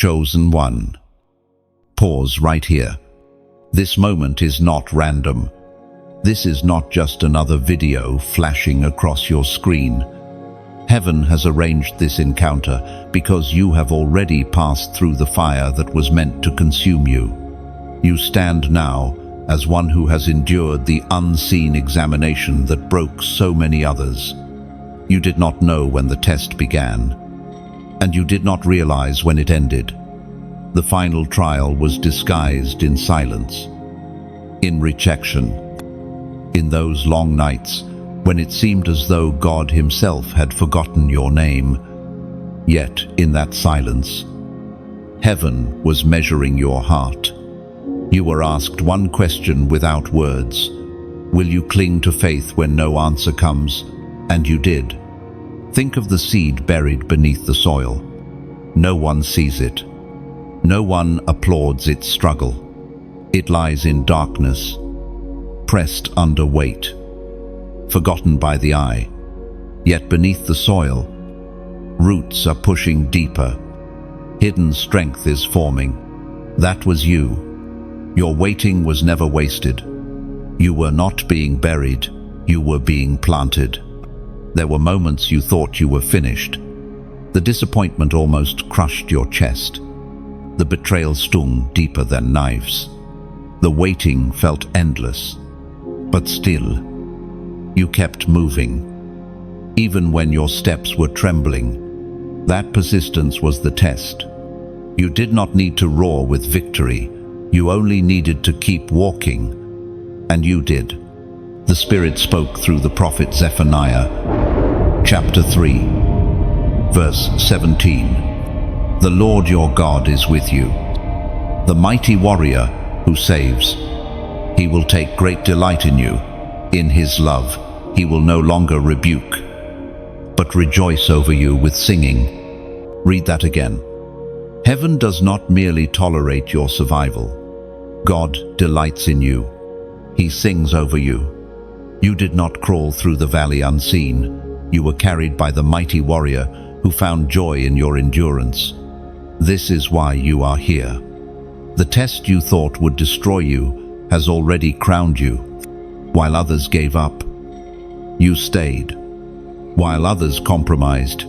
chosen one. Pause right here. This moment is not random. This is not just another video flashing across your screen. Heaven has arranged this encounter because you have already passed through the fire that was meant to consume you. You stand now as one who has endured the unseen examination that broke so many others. You did not know when the test began, and you did not realize when it ended. The final trial was disguised in silence, in rejection, in those long nights when it seemed as though God Himself had forgotten your name. Yet, in that silence, heaven was measuring your heart. You were asked one question without words. Will you cling to faith when no answer comes? And you did. Think of the seed buried beneath the soil. No one sees it. No one applauds its struggle. It lies in darkness, pressed under weight, forgotten by the eye. Yet beneath the soil, roots are pushing deeper. Hidden strength is forming. That was you. Your waiting was never wasted. You were not being buried. You were being planted. There were moments you thought you were finished. The disappointment almost crushed your chest. The betrayal stung deeper than knives. The waiting felt endless. But still, you kept moving. Even when your steps were trembling, that persistence was the test. You did not need to roar with victory. You only needed to keep walking. And you did. The Spirit spoke through the prophet Zephaniah, chapter 3, verse 17. The Lord your God is with you, the mighty warrior who saves. He will take great delight in you. In His love, He will no longer rebuke, but rejoice over you with singing. Read that again. Heaven does not merely tolerate your survival. God delights in you. He sings over you. You did not crawl through the valley unseen. You were carried by the mighty warrior who found joy in your endurance. This is why you are here. The test you thought would destroy you has already crowned you. While others gave up, you stayed. While others compromised,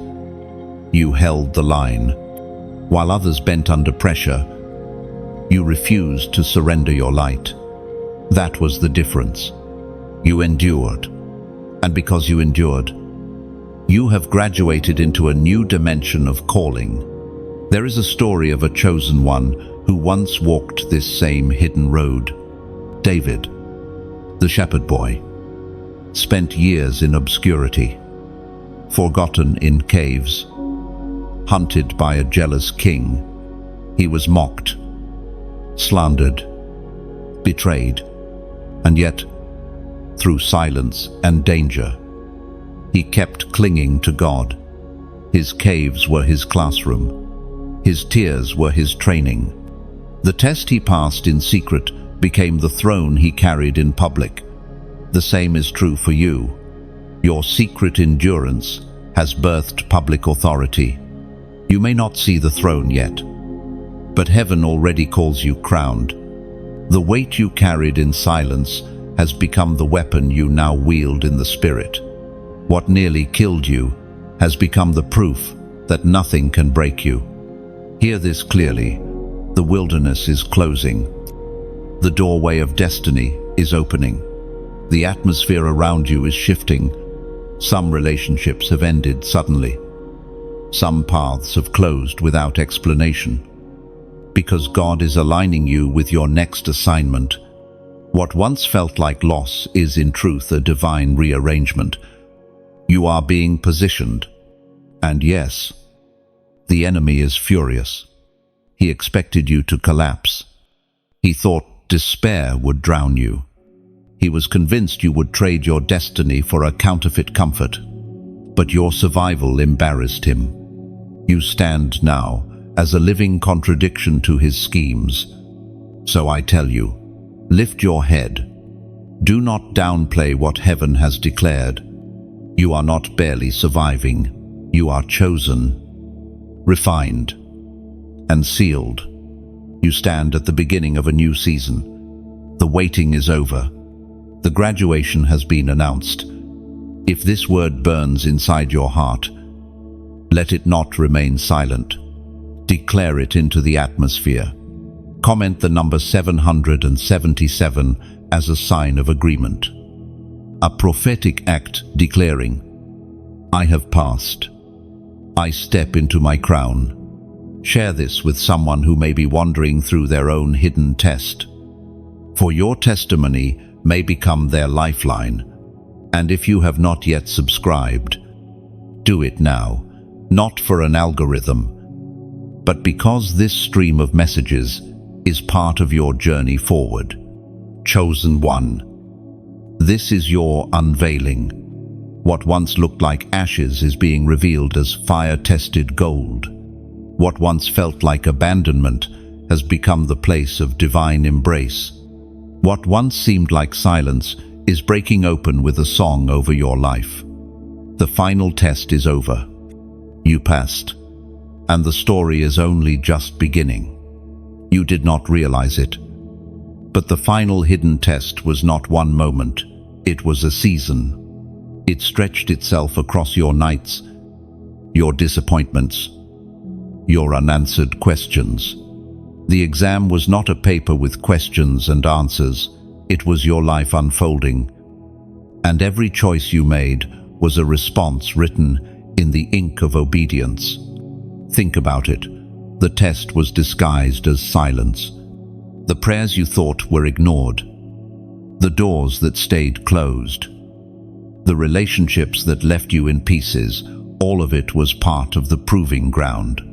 you held the line. While others bent under pressure, you refused to surrender your light. That was the difference. You endured. And because you endured, you have graduated into a new dimension of calling. There is a story of a chosen one who once walked this same hidden road. David, the shepherd boy, spent years in obscurity, forgotten in caves, hunted by a jealous king. He was mocked, slandered, betrayed, and yet, through silence and danger, he kept clinging to God. His caves were his classroom. His tears were his training. The test he passed in secret became the throne he carried in public. The same is true for you. Your secret endurance has birthed public authority. You may not see the throne yet, but heaven already calls you crowned. The weight you carried in silence has become the weapon you now wield in the Spirit. What nearly killed you has become the proof that nothing can break you. Hear this clearly. The wilderness is closing. The doorway of destiny is opening. The atmosphere around you is shifting. Some relationships have ended suddenly. Some paths have closed without explanation. Because God is aligning you with your next assignment. What once felt like loss is in truth a divine rearrangement. You are being positioned. And yes, the enemy is furious. He expected you to collapse. He thought despair would drown you. He was convinced you would trade your destiny for a counterfeit comfort. But your survival embarrassed him. You stand now as a living contradiction to his schemes. So I tell you, lift your head. Do not downplay what heaven has declared. You are not barely surviving. You are chosen, refined, and sealed. You stand at the beginning of a new season. The waiting is over. The graduation has been announced. If this word burns inside your heart, let it not remain silent. Declare it into the atmosphere. Comment the number 777 as a sign of agreement. A prophetic act declaring, I have passed. I step into my crown. Share this with someone who may be wandering through their own hidden test. For your testimony may become their lifeline. And if you have not yet subscribed, do it now, not for an algorithm, but because this stream of messages is part of your journey forward. Chosen one. This is your unveiling. What once looked like ashes is being revealed as fire-tested gold. What once felt like abandonment has become the place of divine embrace. What once seemed like silence is breaking open with a song over your life. The final test is over. You passed, and the story is only just beginning. You did not realize it, but the final hidden test was not one moment, it was a season. It stretched itself across your nights, your disappointments, your unanswered questions. The exam was not a paper with questions and answers, it was your life unfolding. And every choice you made was a response written in the ink of obedience. Think about it. The test was disguised as silence. The prayers you thought were ignored. The doors that stayed closed. The relationships that left you in pieces, all of it was part of the proving ground.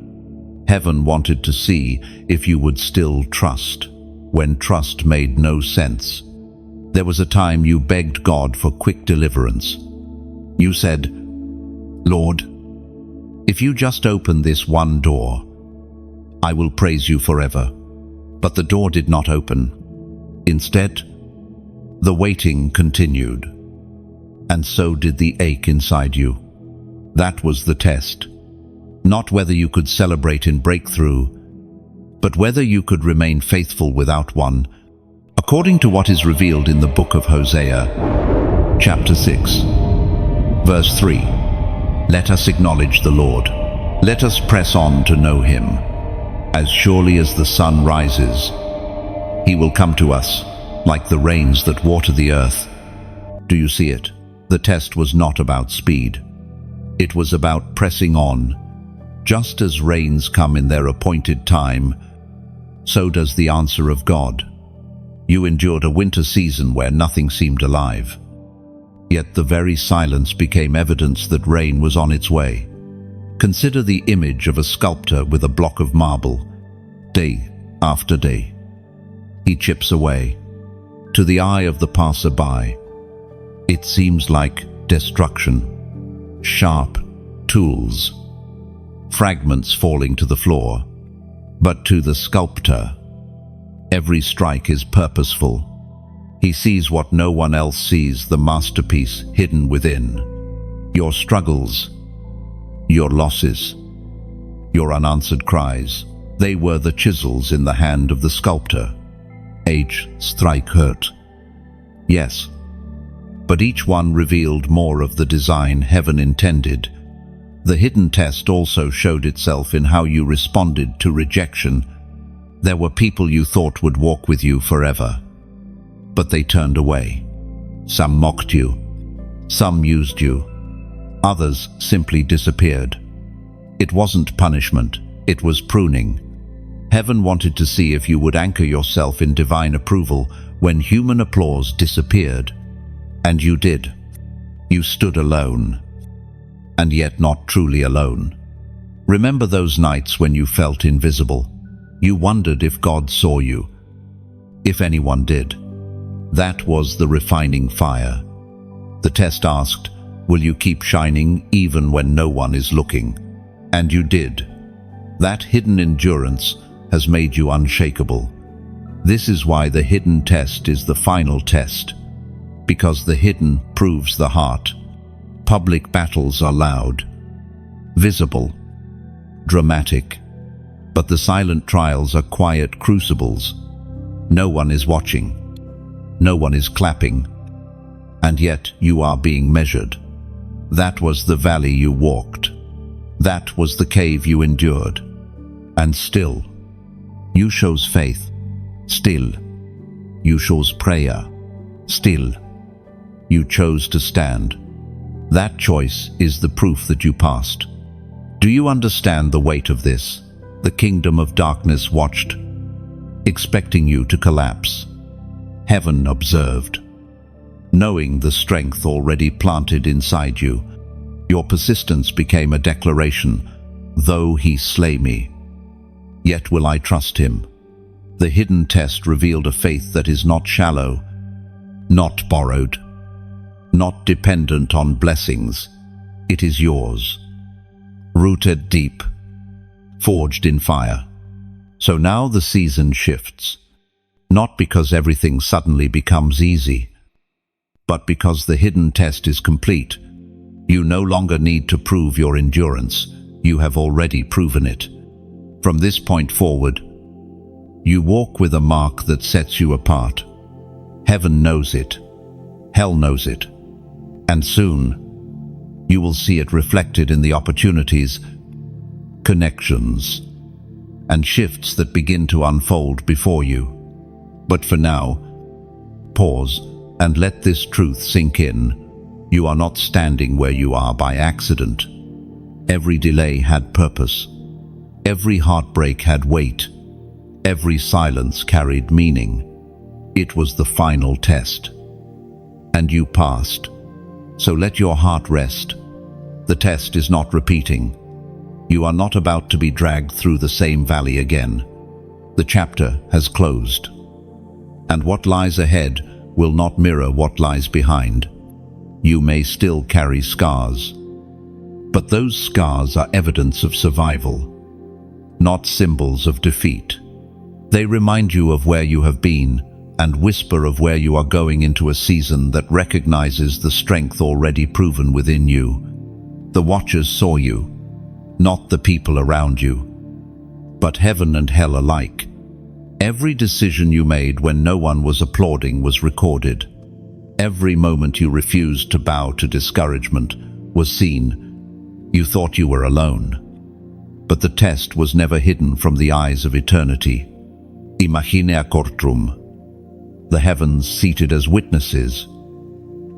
Heaven wanted to see if you would still trust, when trust made no sense. There was a time you begged God for quick deliverance. You said, Lord, if you just open this one door, I will praise you forever. But the door did not open. Instead, the waiting continued. And so did the ache inside you. That was the test. Not whether you could celebrate in breakthrough, but whether you could remain faithful without one. According to what is revealed in the book of Hosea, chapter 6, verse 3, let us acknowledge the Lord. Let us press on to know him. As surely as the sun rises, he will come to us, like the rains that water the earth. Do you see it? The test was not about speed. It was about pressing on. Just as rains come in their appointed time, so does the answer of God. You endured a winter season where nothing seemed alive. Yet the very silence became evidence that rain was on its way. Consider the image of a sculptor with a block of marble. Day after day, he chips away. To the eye of the passerby, it seems like destruction. Sharp tools, fragments falling to the floor. But to the sculptor, every strike is purposeful. He sees what no one else sees, the masterpiece hidden within. Your struggles, your losses, your unanswered cries, they were the chisels in the hand of the sculptor. Each strike hurt. Yes, but each one revealed more of the design heaven intended. The hidden test also showed itself in how you responded to rejection. There were people you thought would walk with you forever, but they turned away. Some mocked you, some used you, others simply disappeared. It wasn't punishment, it was pruning. Heaven wanted to see if you would anchor yourself in divine approval when human applause disappeared. And you did. You stood alone, and yet not truly alone. Remember those nights when you felt invisible? You wondered if God saw you, if anyone did. That was the refining fire. The test asked, will you keep shining even when no one is looking? And you did. That hidden endurance has made you unshakable. This is why the hidden test is the final test, because the hidden proves the heart. Public battles are loud, visible, dramatic, But the silent trials are quiet crucibles. No one is watching. No one is clapping. And yet you are being measured. That was the valley you walked. That was the cave you endured. And still, you chose faith. Still, you chose prayer. Still, you chose to stand. That choice is the proof that you passed. Do you understand the weight of this? The kingdom of darkness watched, expecting you to collapse. Heaven observed. Knowing the strength already planted inside you, your persistence became a declaration, though he slay me, yet will I trust him. The hidden test revealed a faith that is not shallow, not borrowed, not dependent on blessings. It is yours, rooted deep, forged in fire. So now the season shifts, not because everything suddenly becomes easy, but because the hidden test is complete. You no longer need to prove your endurance. You have already proven it. From this point forward, you walk with a mark that sets you apart. Heaven knows it. Hell knows it. And soon, you will see it reflected in the opportunities, connections, and shifts that begin to unfold before you. But for now, pause and let this truth sink in. You are not standing where you are by accident. Every delay had purpose. Every heartbreak had weight. Every silence carried meaning. It was the final test. And you passed. So let your heart rest. The test is not repeating. You are not about to be dragged through the same valley again. The chapter has closed. And what lies ahead will not mirror what lies behind. You may still carry scars, but those scars are evidence of survival, not symbols of defeat. They remind you of where you have been and whisper of where you are going into a season that recognizes the strength already proven within you. The watchers saw you, not the people around you, but heaven and hell alike. Every decision you made when no one was applauding was recorded. Every moment you refused to bow to discouragement was seen. You thought you were alone. But the test was never hidden from the eyes of eternity. Imaginea courtroom. The heavens seated as witnesses,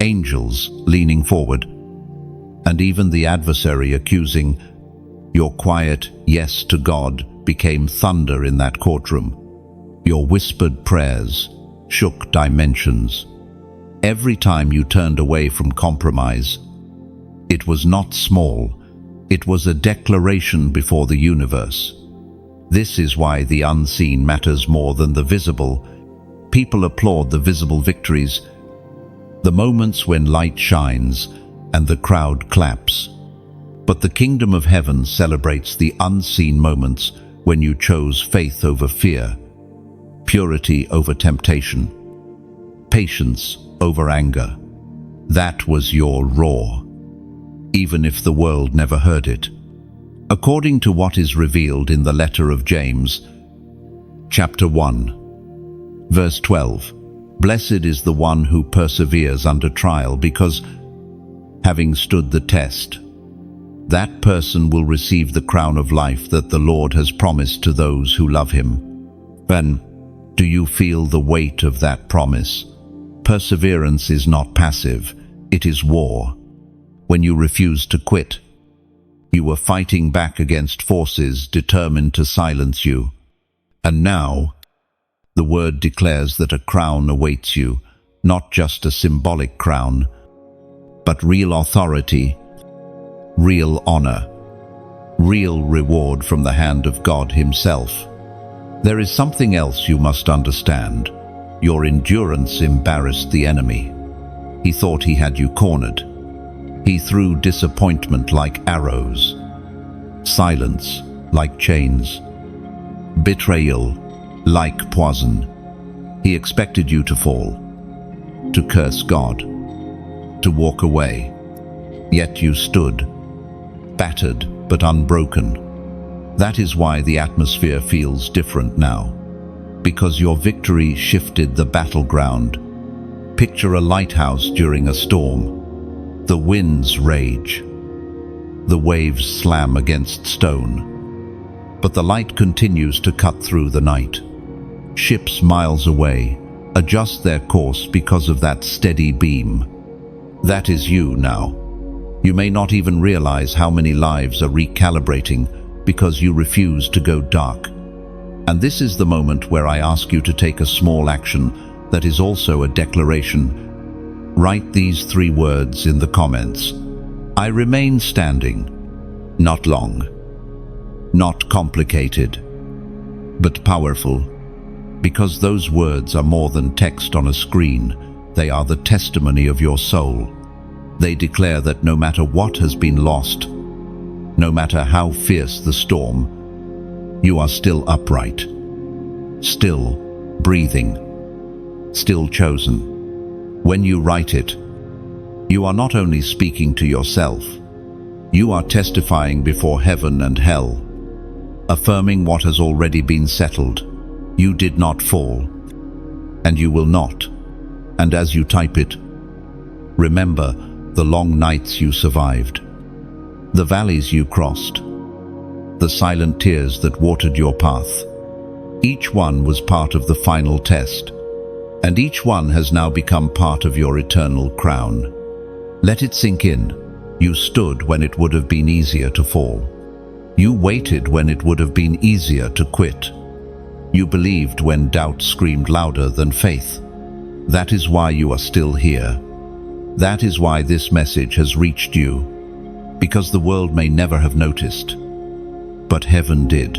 angels leaning forward, and even the adversary accusing. Your quiet yes to God became thunder in that courtroom. Your whispered prayers shook dimensions. Every time you turned away from compromise, it was not small, it was a declaration before the universe. This is why the unseen matters more than the visible. People applaud the visible victories, the moments when light shines and the crowd claps. But the kingdom of heaven celebrates the unseen moments when you chose faith over fear, purity over temptation, patience over anger. That was your roar, even if the world never heard it. According to what is revealed in the letter of James, chapter 1, verse 12, "Blessed is the one who perseveres under trial, because, having stood the test, that person will receive the crown of life that the Lord has promised to those who love him." Then, do you feel the weight of that promise? Perseverance is not passive, it is war. When you refused to quit, you were fighting back against forces determined to silence you. And now, the word declares that a crown awaits you, not just a symbolic crown, but real authority, real honor, real reward from the hand of God Himself. There is something else you must understand. Your endurance embarrassed the enemy. He thought he had you cornered. He threw disappointment like arrows, silence like chains, betrayal like poison. He expected you to fall, to curse God, to walk away. Yet you stood, battered but unbroken. That is why the atmosphere feels different now. Because your victory shifted the battleground. Picture a lighthouse during a storm. The winds rage. The waves slam against stone. But the light continues to cut through the night. Ships miles away adjust their course because of that steady beam. That is you now. You may not even realize how many lives are recalibrating because you refuse to go dark. And this is the moment where I ask you to take a small action that is also a declaration. Write these 3 words in the comments. I remain standing. Not long. Not complicated. But powerful. Because those words are more than text on a screen. They are the testimony of your soul. They declare that no matter what has been lost, no matter how fierce the storm, you are still upright, still breathing, still chosen. When you write it, you are not only speaking to yourself, you are testifying before heaven and hell, affirming what has already been settled. You did not fall, and you will not. And as you type it, remember the long nights you survived, the valleys you crossed, the silent tears that watered your path. Each one was part of the final test, and each one has now become part of your eternal crown. Let it sink in. You stood when it would have been easier to fall. You waited when it would have been easier to quit. You believed when doubt screamed louder than faith. That is why you are still here. That is why this message has reached you, because the world may never have noticed, but heaven did,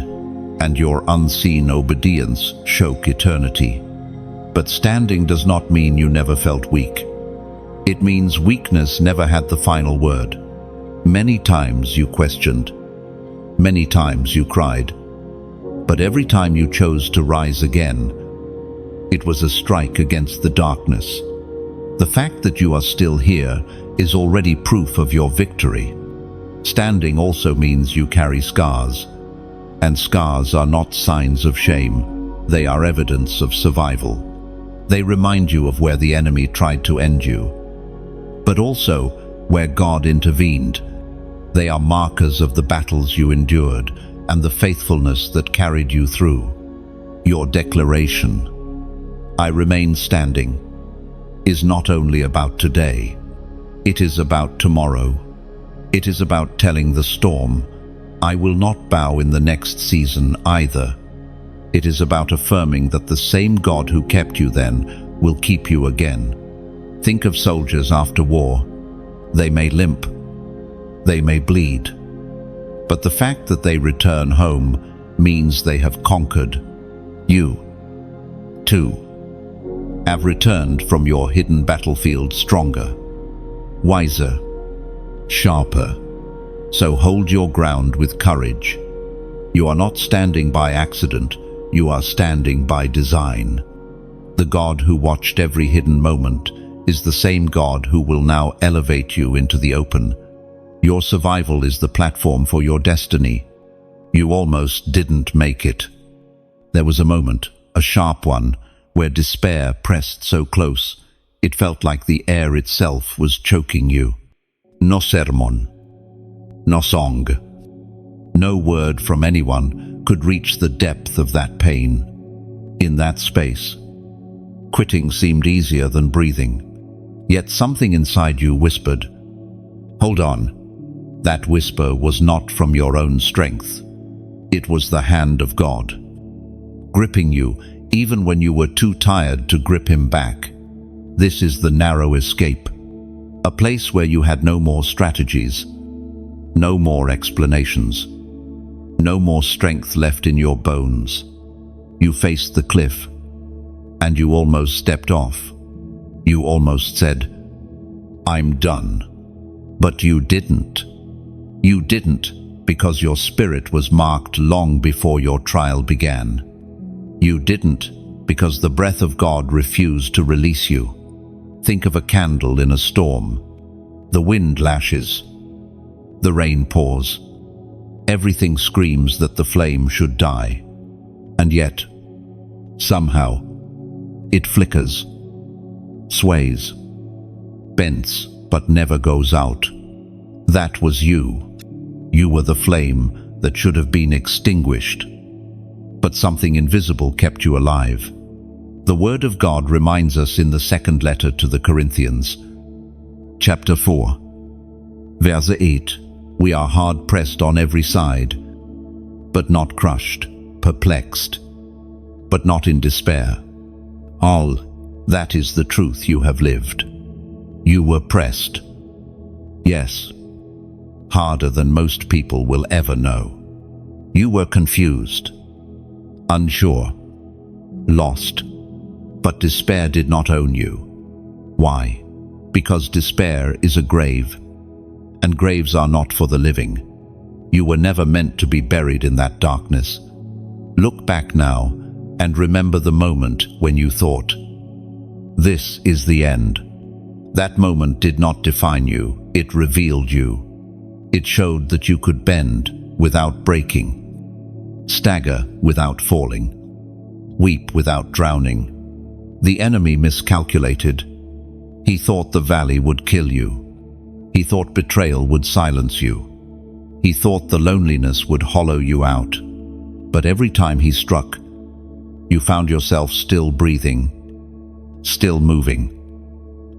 and your unseen obedience shook eternity. But standing does not mean you never felt weak. It means weakness never had the final word. Many times you questioned, many times you cried, but every time you chose to rise again, it was a strike against the darkness. The fact that you are still here is already proof of your victory. Standing also means you carry scars, and scars are not signs of shame. They are evidence of survival. They remind you of where the enemy tried to end you, but also where God intervened. They are markers of the battles you endured and the faithfulness that carried you through. Your declaration, I remain standing, is not only about today. It is about tomorrow. It is about telling the storm, I will not bow in the next season either. It is about affirming that the same God who kept you then will keep you again. Think of soldiers after war. They may limp. They may bleed. But the fact that they return home means they have conquered. You, too, have returned from your hidden battlefield stronger, wiser, sharper. So hold your ground with courage. You are not standing by accident, you are standing by design. The God who watched every hidden moment is the same God who will now elevate you into the open. Your survival is the platform for your destiny. You almost didn't make it. There was a moment, a sharp one, where despair pressed so close, it felt like the air itself was choking you. No sermon, no song, no word from anyone could reach the depth of that pain. In that space, quitting seemed easier than breathing. Yet something inside you whispered, hold on. That whisper was not from your own strength. It was the hand of God, gripping you even when you were too tired to grip him back. This is the narrow escape, a place where you had no more strategies, no more explanations, no more strength left in your bones. You faced the cliff, and you almost stepped off. You almost said, I'm done. But you didn't. You didn't, because your spirit was marked long before your trial began. You didn't, because the breath of God refused to release you. Think of a candle in a storm. The wind lashes. The rain pours. Everything screams that the flame should die. And yet, somehow, it flickers, sways, bends, but never goes out. That was you. You were the flame that should have been extinguished. But something invisible kept you alive. The Word of God reminds us in the second letter to the Corinthians, chapter 4, verse 8, "We are hard-pressed on every side, but not crushed, perplexed, but not in despair." All that is the truth you have lived. You were pressed. Yes, harder than most people will ever know. You were confused, unsure, lost, but despair did not own you. Why? Because despair is a grave, and graves are not for the living. You were never meant to be buried in that darkness. Look back now and remember the moment when you thought, "This is the end." That moment did not define you, it revealed you. It showed that you could bend without breaking, stagger without falling, weep without drowning. The enemy miscalculated. He thought the valley would kill you. He thought betrayal would silence you. He thought the loneliness would hollow you out. But every time he struck, you found yourself still breathing, still moving,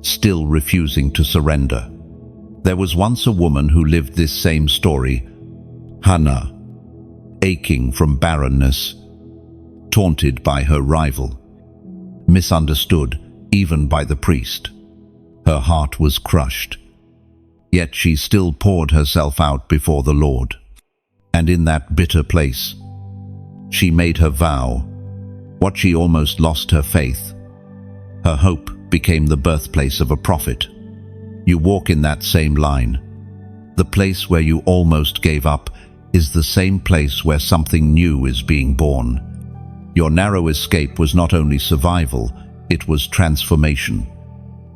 still refusing to surrender. There was once a woman who lived this same story, Hannah, aching from barrenness, taunted by her rival, misunderstood even by the priest. Her heart was crushed, yet she still poured herself out before the Lord. And in that bitter place, she made her vow. What she almost lost her faith. Her hope became the birthplace of a prophet. You walk in that same line. The place where you almost gave up is the same place where something new is being born. Your narrow escape was not only survival, it was transformation.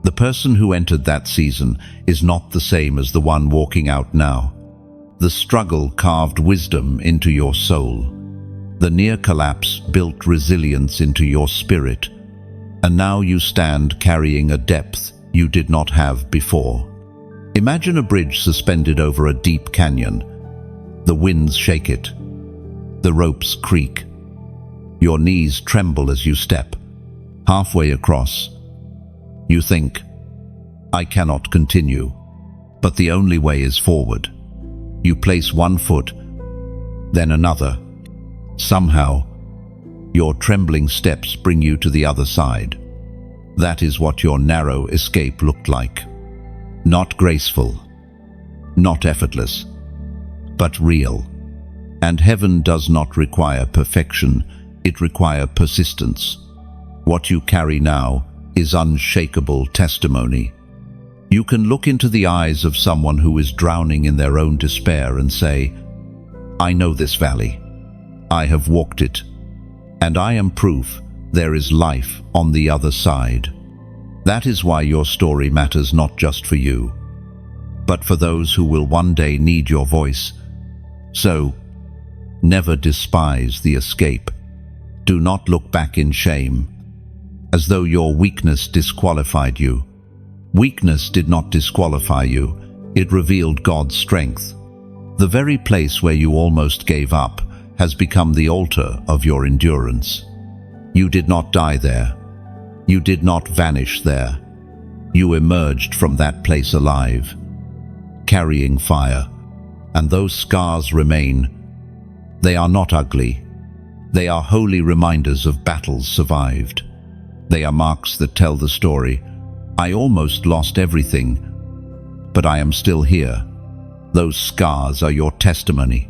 The person who entered that season is not the same as the one walking out now. The struggle carved wisdom into your soul. The near collapse built resilience into your spirit. And now you stand carrying a depth you did not have before. Imagine a bridge suspended over a deep canyon. The winds shake it. The ropes creak. Your knees tremble as you step. Halfway across, you think, "I cannot continue." But the only way is forward. You place one foot, then another. Somehow, your trembling steps bring you to the other side. That is what your narrow escape looked like. Not graceful, not effortless, but real. And heaven does not require perfection, it requires persistence. What you carry now is unshakable testimony. You can look into the eyes of someone who is drowning in their own despair and say, "I know this valley. I have walked it, and I am proof there is life on the other side." That is why your story matters not just for you, but for those who will one day need your voice. So, never despise the escape. Do not look back in shame, as though your weakness disqualified you. Weakness did not disqualify you, it revealed God's strength. The very place where you almost gave up has become the altar of your endurance. You did not die there. You did not vanish there. You emerged from that place alive, carrying fire, and those scars remain. They are not ugly. They are holy reminders of battles survived. They are marks that tell the story. I almost lost everything, but I am still here. Those scars are your testimony,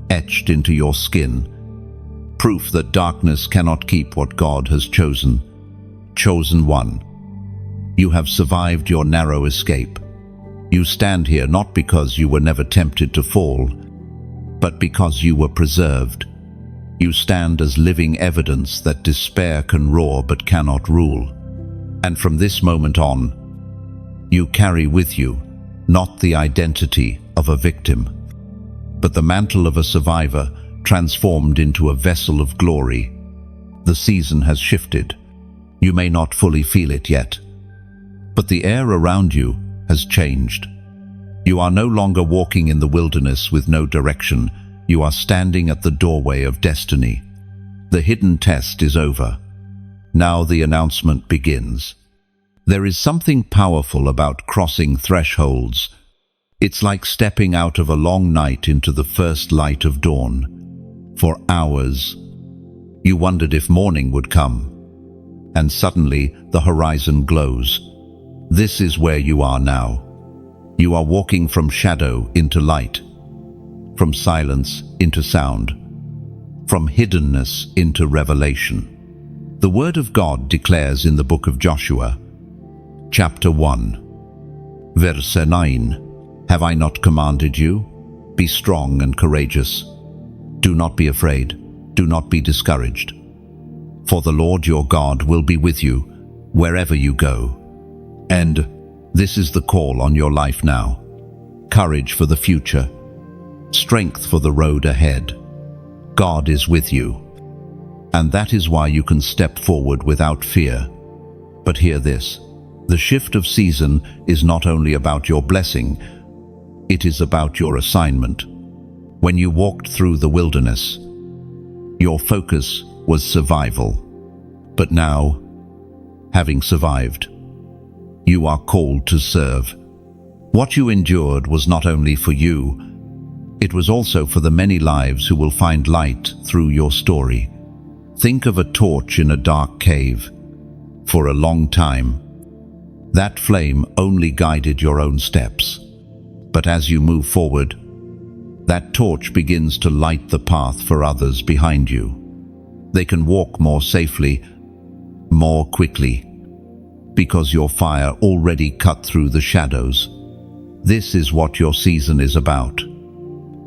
etched into your skin. Proof that darkness cannot keep what God has chosen. Chosen one. You have survived your narrow escape. You stand here not because you were never tempted to fall, but because you were preserved. You stand as living evidence that despair can roar but cannot rule. And from this moment on, you carry with you not the identity of a victim, but the mantle of a survivor transformed into a vessel of glory. The season has shifted. You may not fully feel it yet, but the air around you has changed. You are no longer walking in the wilderness with no direction. You are standing at the doorway of destiny. The hidden test is over. Now the announcement begins. There is something powerful about crossing thresholds. It's like stepping out of a long night into the first light of dawn. For hours, you wondered if morning would come, and suddenly the horizon glows. This is where you are now. You are walking from shadow into light, from silence into sound, from hiddenness into revelation. The Word of God declares in the book of Joshua, chapter 1, verse 9, "Have I not commanded you? Be strong and courageous. Do not be afraid, do not be discouraged. For the Lord your God will be with you wherever you go." And this is the call on your life now. Courage for the future, strength for the road ahead. God is with you, and that is why you can step forward without fear. But hear this, the shift of season is not only about your blessing, it is about your assignment. When you walked through the wilderness, your focus was survival. But now, having survived, you are called to serve. What you endured was not only for you, it was also for the many lives who will find light through your story. Think of a torch in a dark cave. For a long time, that flame only guided your own steps. But as you move forward, that torch begins to light the path for others behind you. They can walk more safely, more quickly, because your fire already cut through the shadows. This is what your season is about.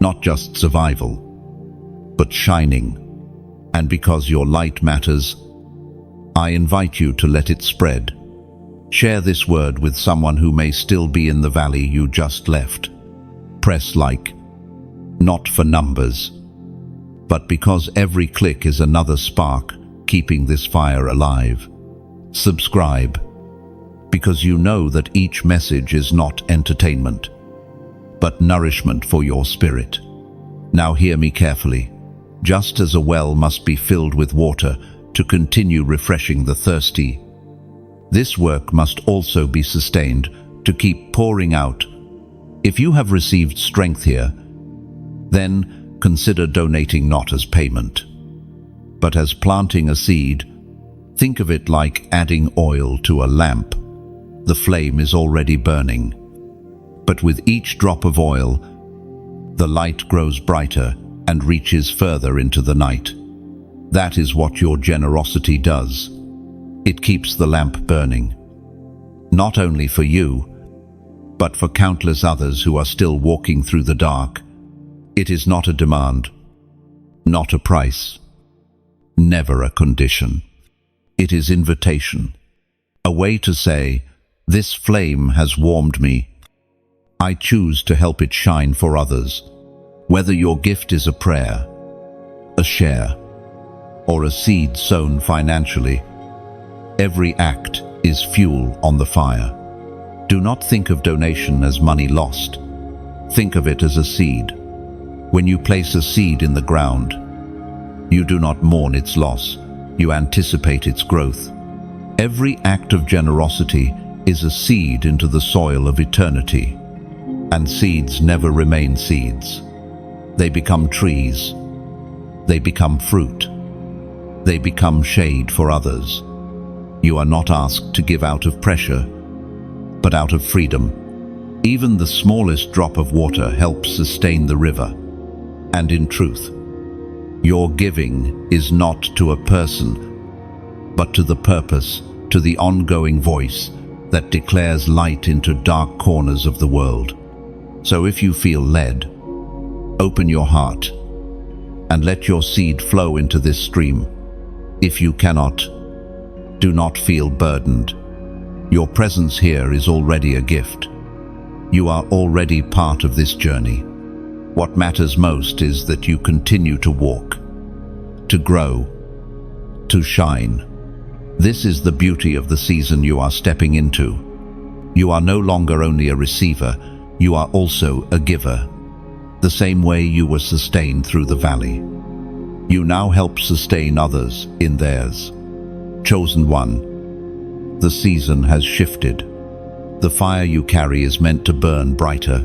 Not just survival, but shining. And because your light matters, I invite you to let it spread. Share this word with someone who may still be in the valley you just left. Press like, not for numbers, but because every click is another spark keeping this fire alive. Subscribe, because you know that each message is not entertainment, but nourishment for your spirit. Now hear me carefully. Just as a well must be filled with water to continue refreshing the thirsty, this work must also be sustained to keep pouring out. If you have received strength here, then consider donating not as payment, but as planting a seed. Think of it like adding oil to a lamp. The flame is already burning, but with each drop of oil, the light grows brighter and reaches further into the night. That is what your generosity does. It keeps the lamp burning, not only for you, but for countless others who are still walking through the dark. It is not a demand, not a price, never a condition. It is invitation, a way to say, "This flame has warmed me. I choose to help it shine for others." Whether your gift is a prayer, a share, or a seed sown financially, every act is fuel on the fire. Do not think of donation as money lost. Think of it as a seed. When you place a seed in the ground, you do not mourn its loss, you anticipate its growth. Every act of generosity is a seed into the soil of eternity, and seeds never remain seeds. They become trees, they become fruit, they become shade for others. You are not asked to give out of pressure, but out of freedom. Even the smallest drop of water helps sustain the river. And in truth, your giving is not to a person, but to the purpose, to the ongoing voice that declares light into dark corners of the world. So if you feel led, open your heart and let your seed flow into this stream. If you cannot, do not feel burdened. Your presence here is already a gift. You are already part of this journey. What matters most is that you continue to walk, to grow, to shine. This is the beauty of the season you are stepping into. You are no longer only a receiver, you are also a giver. The same way you were sustained through the valley, you now help sustain others in theirs. Chosen one, the season has shifted. The fire you carry is meant to burn brighter,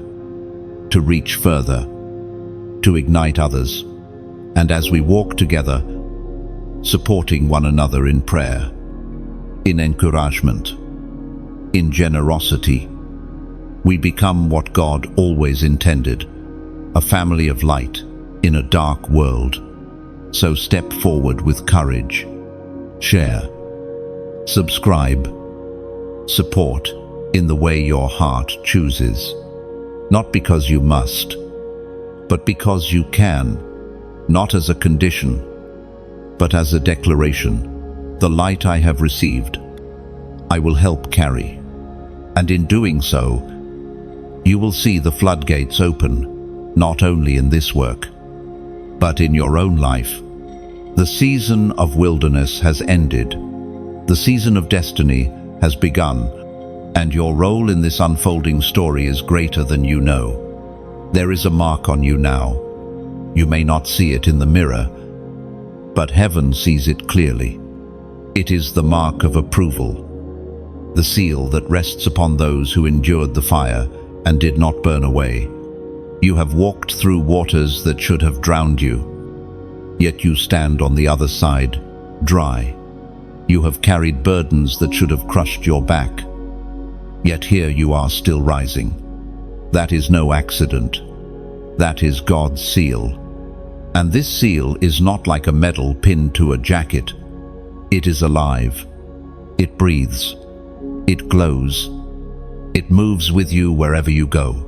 to reach further, to ignite others. And as we walk together, supporting one another in prayer, in encouragement, in generosity, we become what God always intended, a family of light in a dark world. So step forward with courage, share, subscribe, support in the way your heart chooses, not because you must, but because you can, not as a condition, but as a declaration. The light I have received, I will help carry. And in doing so, you will see the floodgates open, not only in this work, but in your own life. The season of wilderness has ended. The season of destiny has begun, and your role in this unfolding story is greater than you know. There is a mark on you now. You may not see it in the mirror, but heaven sees it clearly. It is the mark of approval, the seal that rests upon those who endured the fire and did not burn away. You have walked through waters that should have drowned you, yet you stand on the other side, dry. You have carried burdens that should have crushed your back, yet here you are still rising. That is no accident. That is God's seal. And this seal is not like a medal pinned to a jacket. It is alive. It breathes. It glows. It moves with you wherever you go.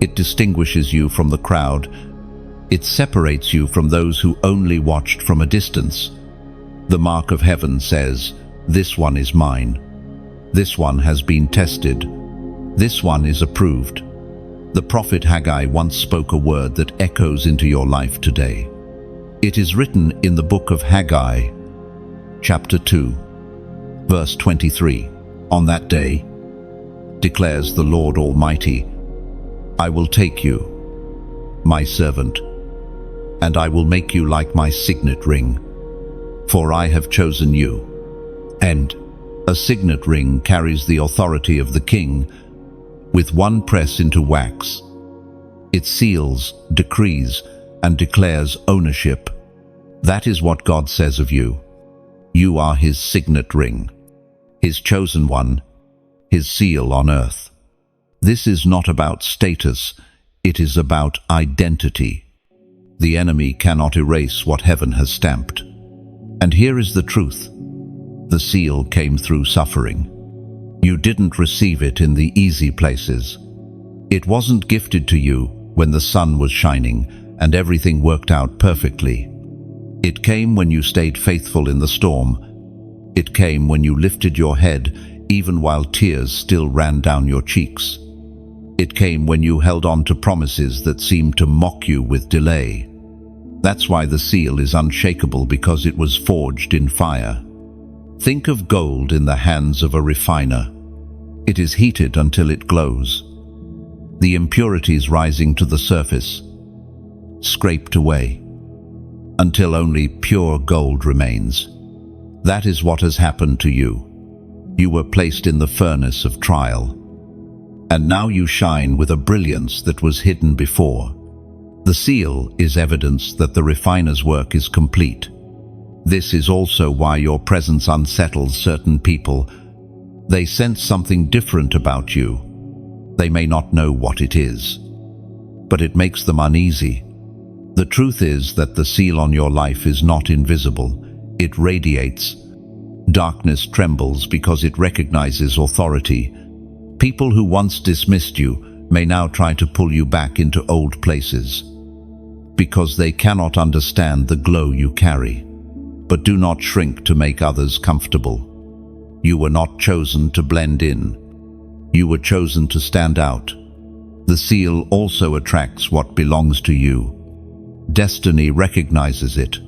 It distinguishes you from the crowd. It separates you from those who only watched from a distance. The mark of heaven says, "This one is mine. This one has been tested. This one is approved." The prophet Haggai once spoke a word that echoes into your life today. It is written in the book of Haggai, chapter 2, verse 23. "On that day, declares the Lord Almighty, I will take you, my servant, and I will make you like my signet ring, for I have chosen you." And a signet ring carries the authority of the king. With one press into wax, it seals, decrees, and declares ownership. That is what God says of you. You are his signet ring, his chosen one, his seal on earth. This is not about status, it is about identity. The enemy cannot erase what heaven has stamped. And here is the truth. The seal came through suffering. You didn't receive it in the easy places. It wasn't gifted to you when the sun was shining and everything worked out perfectly. It came when you stayed faithful in the storm. It came when you lifted your head even while tears still ran down your cheeks. It came when you held on to promises that seemed to mock you with delay. That's why the seal is unshakable, because it was forged in fire. Think of gold in the hands of a refiner. It is heated until it glows. The impurities rising to the surface, scraped away, until only pure gold remains. That is what has happened to you. You were placed in the furnace of trial, and now you shine with a brilliance that was hidden before. The seal is evidence that the refiner's work is complete. This is also why your presence unsettles certain people. They sense something different about you. They may not know what it is, but it makes them uneasy. The truth is that the seal on your life is not invisible. It radiates. Darkness trembles because it recognizes authority. People who once dismissed you may now try to pull you back into old places, because they cannot understand the glow you carry. But do not shrink to make others comfortable. You were not chosen to blend in. You were chosen to stand out. The seal also attracts what belongs to you. Destiny recognizes it.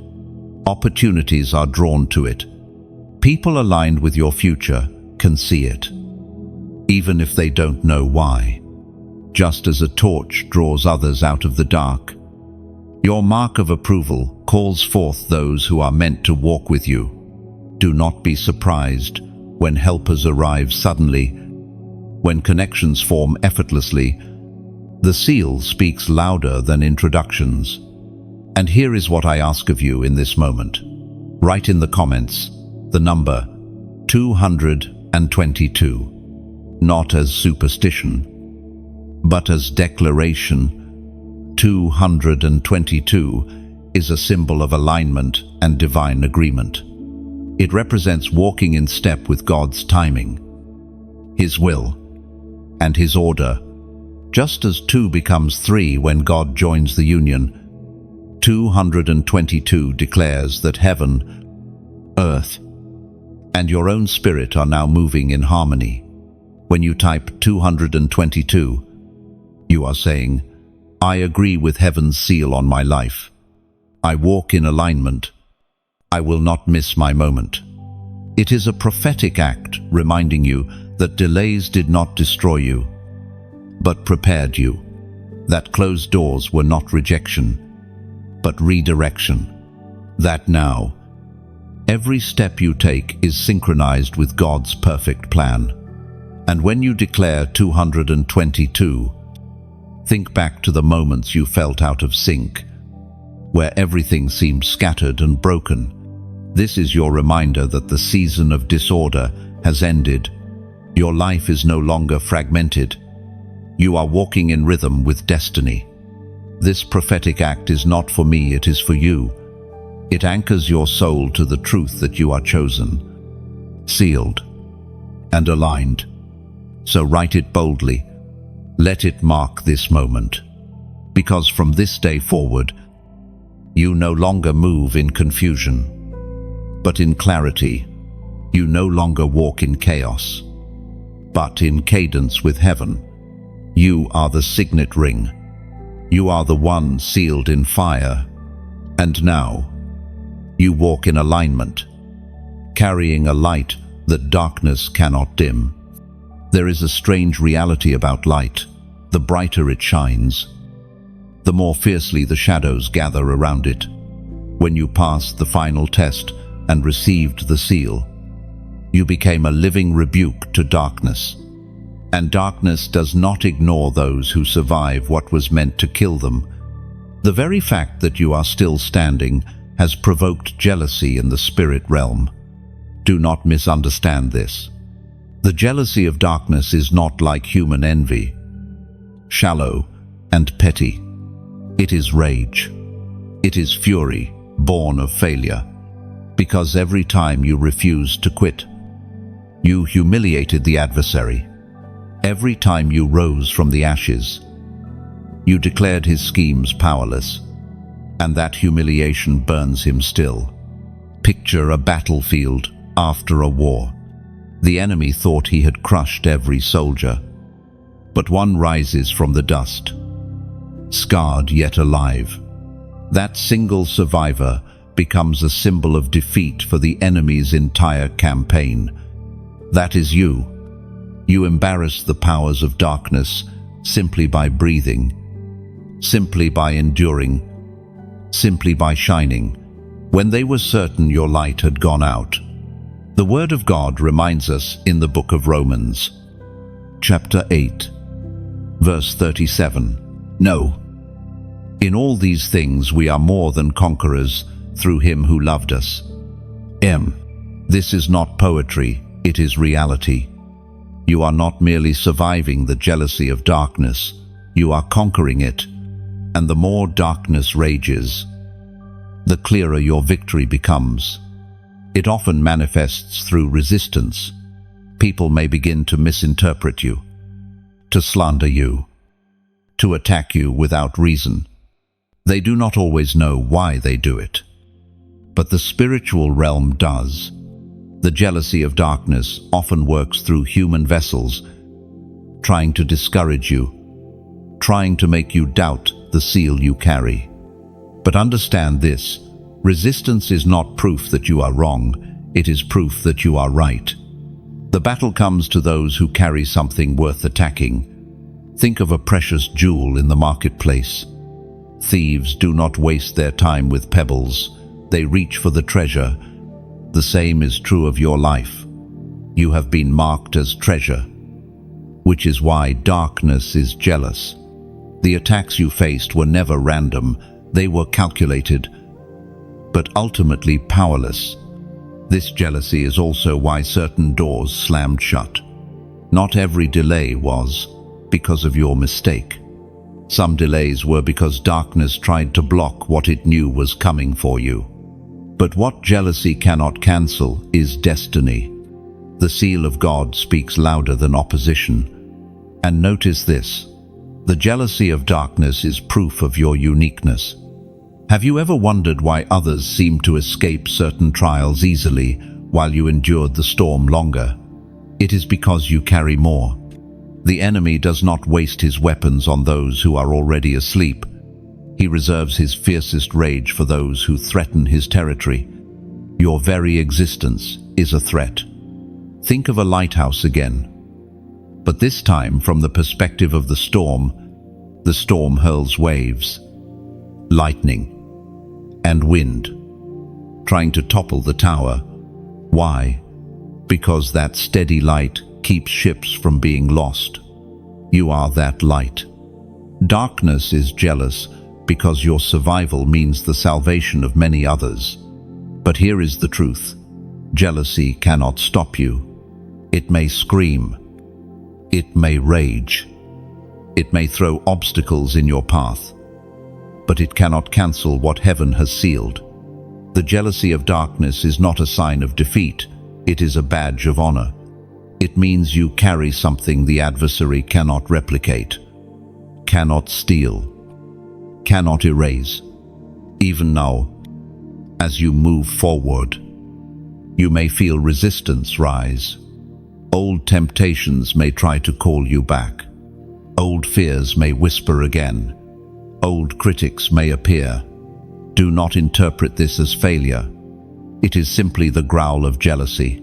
Opportunities are drawn to it. People aligned with your future can see it, even if they don't know why. Just as a torch draws others out of the dark, your mark of approval calls forth those who are meant to walk with you. Do not be surprised when helpers arrive suddenly, when connections form effortlessly. The seal speaks louder than introductions. And here is what I ask of you in this moment. Write in the comments the number 222, not as superstition, but as declaration. 222 is a symbol of alignment and divine agreement. It represents walking in step with God's timing, His will, and His order. Just as 2 becomes 3 when God joins the union, 222 declares that heaven, earth, and your own spirit are now moving in harmony. When you type 222, you are saying, I agree with heaven's seal on my life. I walk in alignment. I will not miss my moment. It is a prophetic act reminding you that delays did not destroy you, but prepared you. That closed doors were not rejection, but redirection. That now, every step you take is synchronized with God's perfect plan. And when you declare 222, think back to the moments you felt out of sync, where everything seemed scattered and broken. This is your reminder that the season of disorder has ended. Your life is no longer fragmented. You are walking in rhythm with destiny. This prophetic act is not for me, it is for you. It anchors your soul to the truth that you are chosen, sealed, and aligned. So write it boldly. Let it mark this moment. Because from this day forward, you no longer move in confusion, but in clarity. You no longer walk in chaos, but in cadence with heaven. You are the signet ring. You are the one sealed in fire. And now, you walk in alignment, carrying a light that darkness cannot dim. There is a strange reality about light. The brighter it shines, the more fiercely the shadows gather around it. When you passed the final test and received the seal, you became a living rebuke to darkness. And darkness does not ignore those who survive what was meant to kill them. The very fact that you are still standing has provoked jealousy in the spirit realm. Do not misunderstand this. The jealousy of darkness is not like human envy, shallow and petty. It is rage. It is fury, born of failure. Because every time you refused to quit, you humiliated the adversary. Every time you rose from the ashes, you declared his schemes powerless, and that humiliation burns him still. Picture a battlefield after a war. The enemy thought he had crushed every soldier, but one rises from the dust, scarred yet alive. That single survivor becomes a symbol of defeat for the enemy's entire campaign. That is you. You embarrass the powers of darkness simply by breathing, simply by enduring, simply by shining, when they were certain your light had gone out. The Word of God reminds us in the book of Romans, chapter 8, verse 37, No, in all these things we are more than conquerors through Him who loved us. This is not poetry, it is reality. You are not merely surviving the jealousy of darkness, you are conquering it. And the more darkness rages, the clearer your victory becomes. It often manifests through resistance. People may begin to misinterpret you, to slander you, to attack you without reason. They do not always know why they do it, but the spiritual realm does. The jealousy of darkness often works through human vessels, trying to discourage you, trying to make you doubt the seal you carry. But understand this: resistance is not proof that you are wrong, it is proof that you are right. The battle comes to those who carry something worth attacking. Think of a precious jewel in the marketplace. Thieves do not waste their time with pebbles, they reach for the treasure. The same is true of your life. You have been marked as treasure, which is why darkness is jealous. The attacks you faced were never random, they were calculated, but ultimately powerless. This jealousy is also why certain doors slammed shut. Not every delay was because of your mistake. Some delays were because darkness tried to block what it knew was coming for you. But what jealousy cannot cancel is destiny. The seal of God speaks louder than opposition. And notice this: the jealousy of darkness is proof of your uniqueness. Have you ever wondered why others seem to escape certain trials easily while you endured the storm longer? It is because you carry more. The enemy does not waste his weapons on those who are already asleep. He reserves his fiercest rage for those who threaten his territory. Your very existence is a threat. Think of a lighthouse again, but this time from the perspective of the storm. The storm hurls waves, lightning, and wind, trying to topple the tower. Why? Because that steady light keeps ships from being lost. You are that light. Darkness is jealous because your survival means the salvation of many others. But here is the truth: jealousy cannot stop you. It may scream, it may rage, it may throw obstacles in your path, but it cannot cancel what heaven has sealed. The jealousy of darkness is not a sign of defeat, it is a badge of honor. It means you carry something the adversary cannot replicate, cannot steal, cannot erase. Even now, as you move forward, you may feel resistance rise. Old temptations may try to call you back. Old fears may whisper again. Old critics may appear. Do not interpret this as failure. It is simply the growl of jealousy.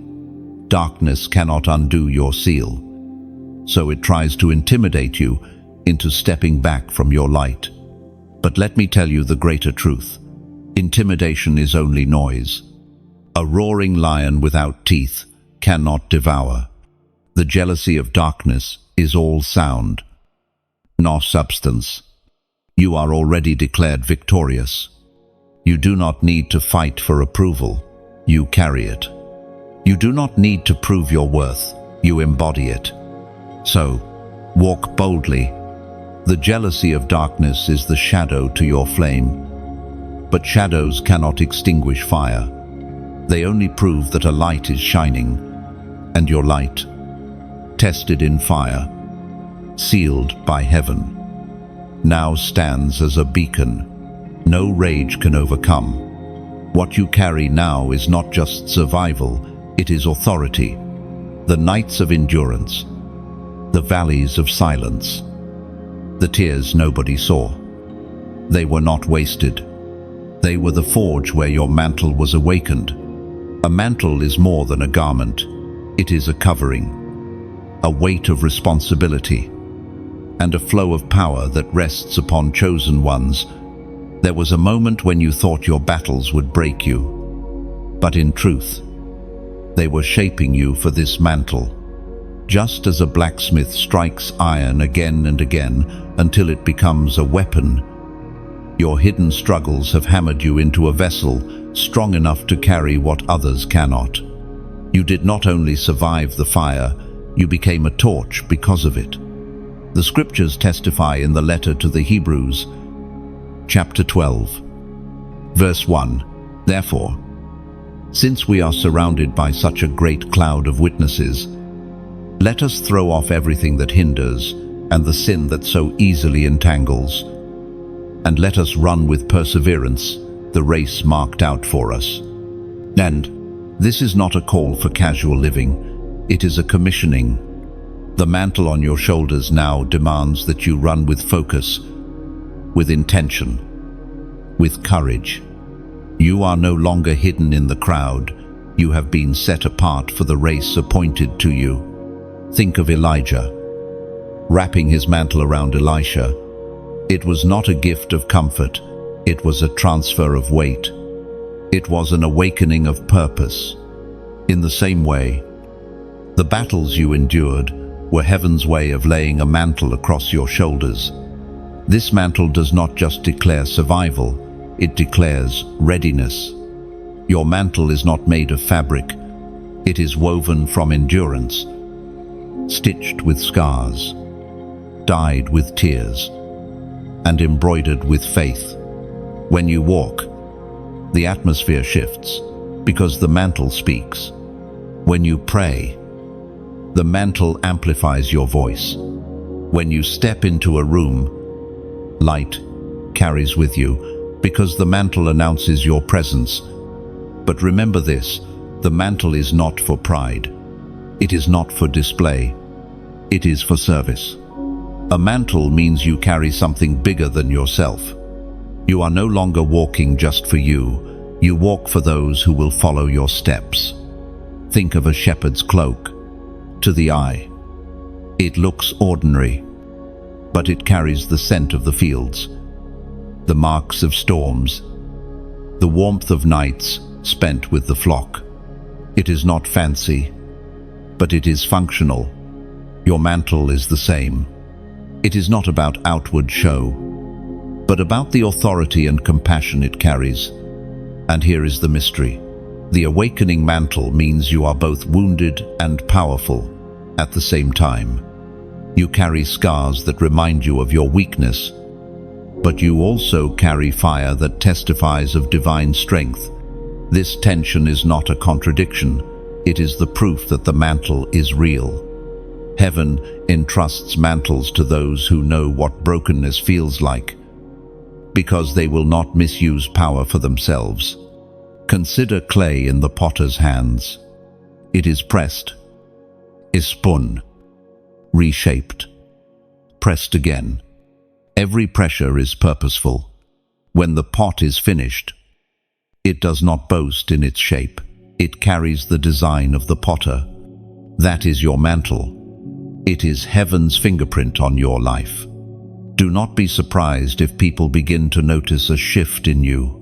Darkness cannot undo your seal, so it tries to intimidate you into stepping back from your light. But let me tell you the greater truth: intimidation is only noise. A roaring lion without teeth cannot devour. The jealousy of darkness is all sound, no substance. You are already declared victorious. You do not need to fight for approval. You carry it. You do not need to prove your worth. You embody it. So, walk boldly. The jealousy of darkness is the shadow to your flame. But shadows cannot extinguish fire. They only prove that a light is shining, and your light, tested in fire, sealed by heaven, now stands as a beacon no rage can overcome. What you carry now is not just survival, it is authority. The nights of endurance, the valleys of silence, the tears nobody saw. They were not wasted. They were the forge where your mantle was awakened. A mantle is more than a garment. It is a covering, a weight of responsibility, and a flow of power that rests upon chosen ones. There was a moment when you thought your battles would break you, but in truth, they were shaping you for this mantle. Just as a blacksmith strikes iron again and again until it becomes a weapon, your hidden struggles have hammered you into a vessel strong enough to carry what others cannot. You did not only survive the fire, you became a torch because of it. The scriptures testify in the letter to the Hebrews, chapter 12, verse 1. Therefore, since we are surrounded by such a great cloud of witnesses, let us throw off everything that hinders and the sin that so easily entangles, and let us run with perseverance the race marked out for us. And this is not a call for casual living, it is a commissioning. The mantle on your shoulders now demands that you run with focus, with intention, with courage. You are no longer hidden in the crowd. You have been set apart for the race appointed to you. Think of Elijah, wrapping his mantle around Elisha. It was not a gift of comfort, it was a transfer of weight. It was an awakening of purpose. In the same way, the battles you endured were heaven's way of laying a mantle across your shoulders. This mantle does not just declare survival, it declares readiness. Your mantle is not made of fabric, it is woven from endurance, stitched with scars, dyed with tears, and embroidered with faith. When you walk, the atmosphere shifts because the mantle speaks. When you pray, the mantle amplifies your voice. When you step into a room, light carries with you because the mantle announces your presence. But remember this, the mantle is not for pride. It is not for display. It is for service. A mantle means you carry something bigger than yourself. You are no longer walking just for you. You walk for those who will follow your steps. Think of a shepherd's cloak. To the eye, it looks ordinary, but it carries the scent of the fields, the marks of storms, the warmth of nights spent with the flock. It is not fancy, but it is functional. Your mantle is the same. It is not about outward show, but about the authority and compassion it carries. And here is the mystery. The awakening mantle means you are both wounded and powerful at the same time. You carry scars that remind you of your weakness, but you also carry fire that testifies of divine strength. This tension is not a contradiction. It is the proof that the mantle is real. Heaven entrusts mantles to those who know what brokenness feels like, because they will not misuse power for themselves. Consider clay in the potter's hands. It is pressed, is spun, reshaped, pressed again. Every pressure is purposeful. When the pot is finished, it does not boast in its shape. It carries the design of the potter. That is your mantle. It is heaven's fingerprint on your life. Do not be surprised if people begin to notice a shift in you.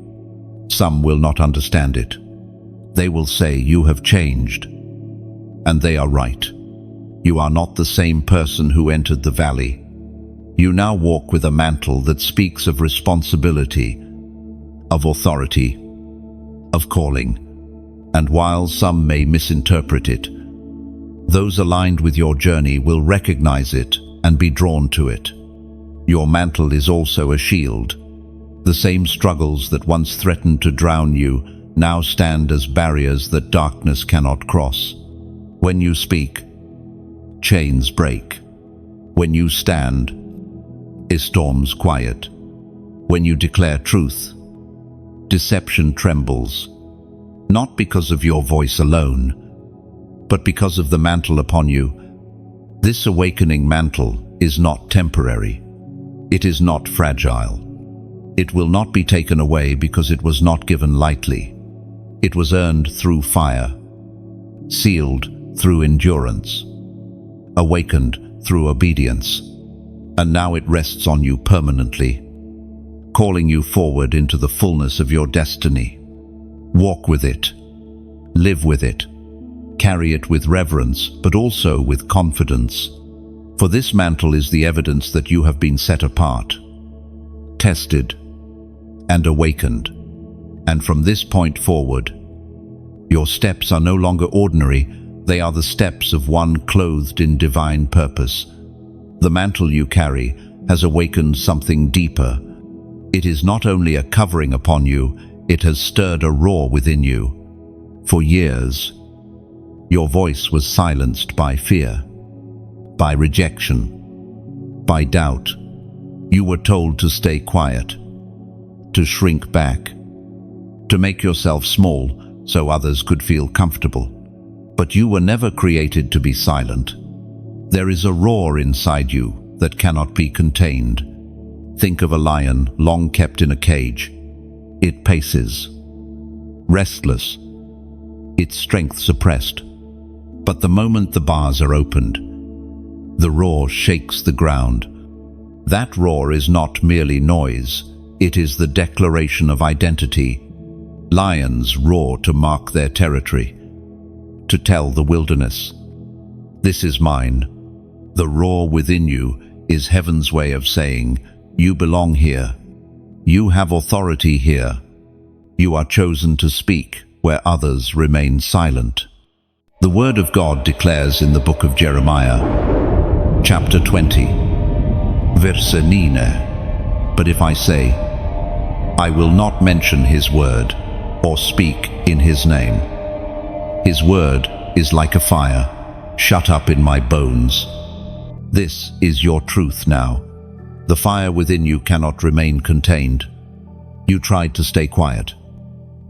Some will not understand it. They will say, "You have changed." And they are right. You are not the same person who entered the valley. You now walk with a mantle that speaks of responsibility, of authority, of calling. And while some may misinterpret it, those aligned with your journey will recognize it and be drawn to it. Your mantle is also a shield. The same struggles that once threatened to drown you now stand as barriers that darkness cannot cross. When you speak, chains break. When you stand, storms quiet. When you declare truth, deception trembles. Not because of your voice alone, but because of the mantle upon you. This awakening mantle is not temporary. It is not fragile. It will not be taken away because it was not given lightly. It was earned through fire, sealed through endurance, awakened through obedience, and now it rests on you permanently, calling you forward into the fullness of your destiny. Walk with it, live with it, carry it with reverence, but also with confidence. For this mantle is the evidence that you have been set apart, tested, and awakened. And from this point forward, your steps are no longer ordinary, they are the steps of one clothed in divine purpose. The mantle you carry has awakened something deeper. It is not only a covering upon you, it has stirred a roar within you. For years, your voice was silenced by fear, by rejection, by doubt. You were told to stay quiet, to shrink back, to make yourself small so others could feel comfortable. But you were never created to be silent. There is a roar inside you that cannot be contained. Think of a lion long kept in a cage. It paces, restless, its strength suppressed. But the moment the bars are opened, the roar shakes the ground. That roar is not merely noise, it is the declaration of identity. Lions roar to mark their territory, to tell the wilderness, "This is mine." The roar within you is heaven's way of saying, "You belong here. You have authority here. You are chosen to speak where others remain silent." The Word of God declares in the book of Jeremiah, chapter 20, verse 9, "But if I say, I will not mention his word or speak in his name, his word is like a fire, shut up in my bones." This is your truth now. The fire within you cannot remain contained. You tried to stay quiet.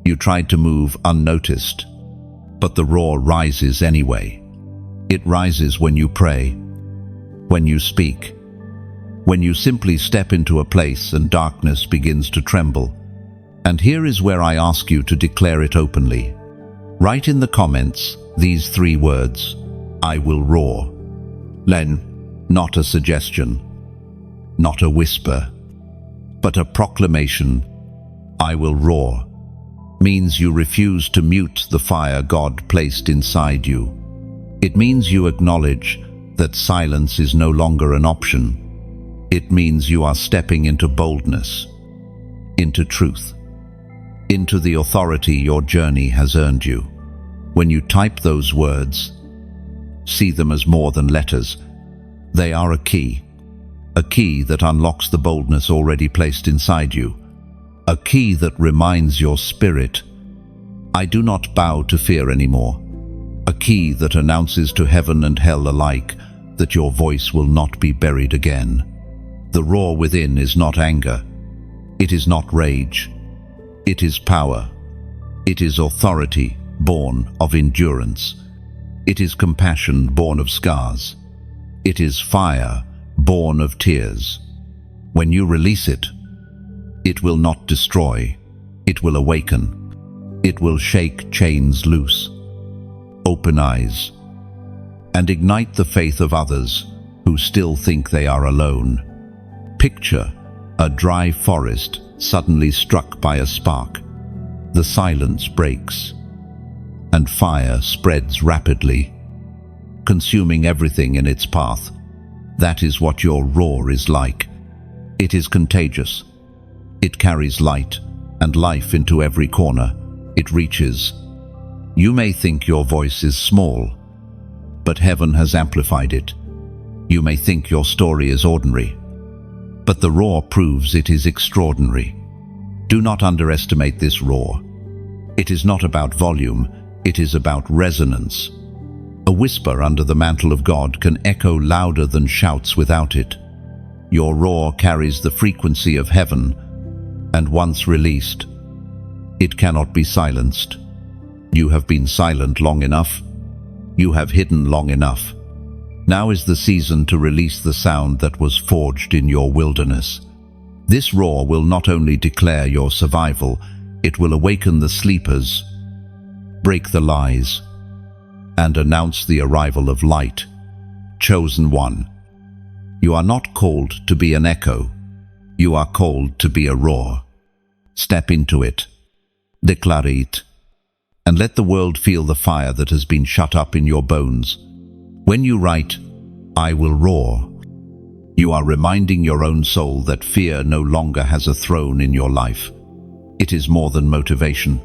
You tried to move unnoticed. But the roar rises anyway. It rises when you pray, when you speak, when you simply step into a place and darkness begins to tremble. And here is where I ask you to declare it openly. Write in the comments these 3 words, "I will roar." Len, not a suggestion, not a whisper, but a proclamation. "I will roar" means you refuse to mute the fire God placed inside you. It means you acknowledge that silence is no longer an option. It means you are stepping into boldness, into truth, into the authority your journey has earned you. When you type those words, see them as more than letters. They are a key that unlocks the boldness already placed inside you, a key that reminds your spirit, "I do not bow to fear anymore," a key that announces to heaven and hell alike that your voice will not be buried again. The roar within is not anger, it is not rage, it is power, it is authority born of endurance, it is compassion born of scars, it is fire born of tears. When you release it, it will not destroy, it will awaken, it will shake chains loose, open eyes, and ignite the faith of others who still think they are alone. Picture a dry forest suddenly struck by a spark. The silence breaks, and fire spreads rapidly, consuming everything in its path. That is what your roar is like. It is contagious. It carries light and life into every corner it reaches. You may think your voice is small, but heaven has amplified it. You may think your story is ordinary, but the roar proves it is extraordinary. Do not underestimate this roar. It is not about volume, it is about resonance. A whisper under the mantle of God can echo louder than shouts without it. Your roar carries the frequency of heaven, and once released, it cannot be silenced. You have been silent long enough. You have hidden long enough. Now is the season to release the sound that was forged in your wilderness. This roar will not only declare your survival, it will awaken the sleepers, break the lies, and announce the arrival of light. Chosen one. You are not called to be an echo. You are called to be a roar. Step into it. Declare it. And let the world feel the fire that has been shut up in your bones. When you write, "I will roar," you are reminding your own soul that fear no longer has a throne in your life. It is more than motivation.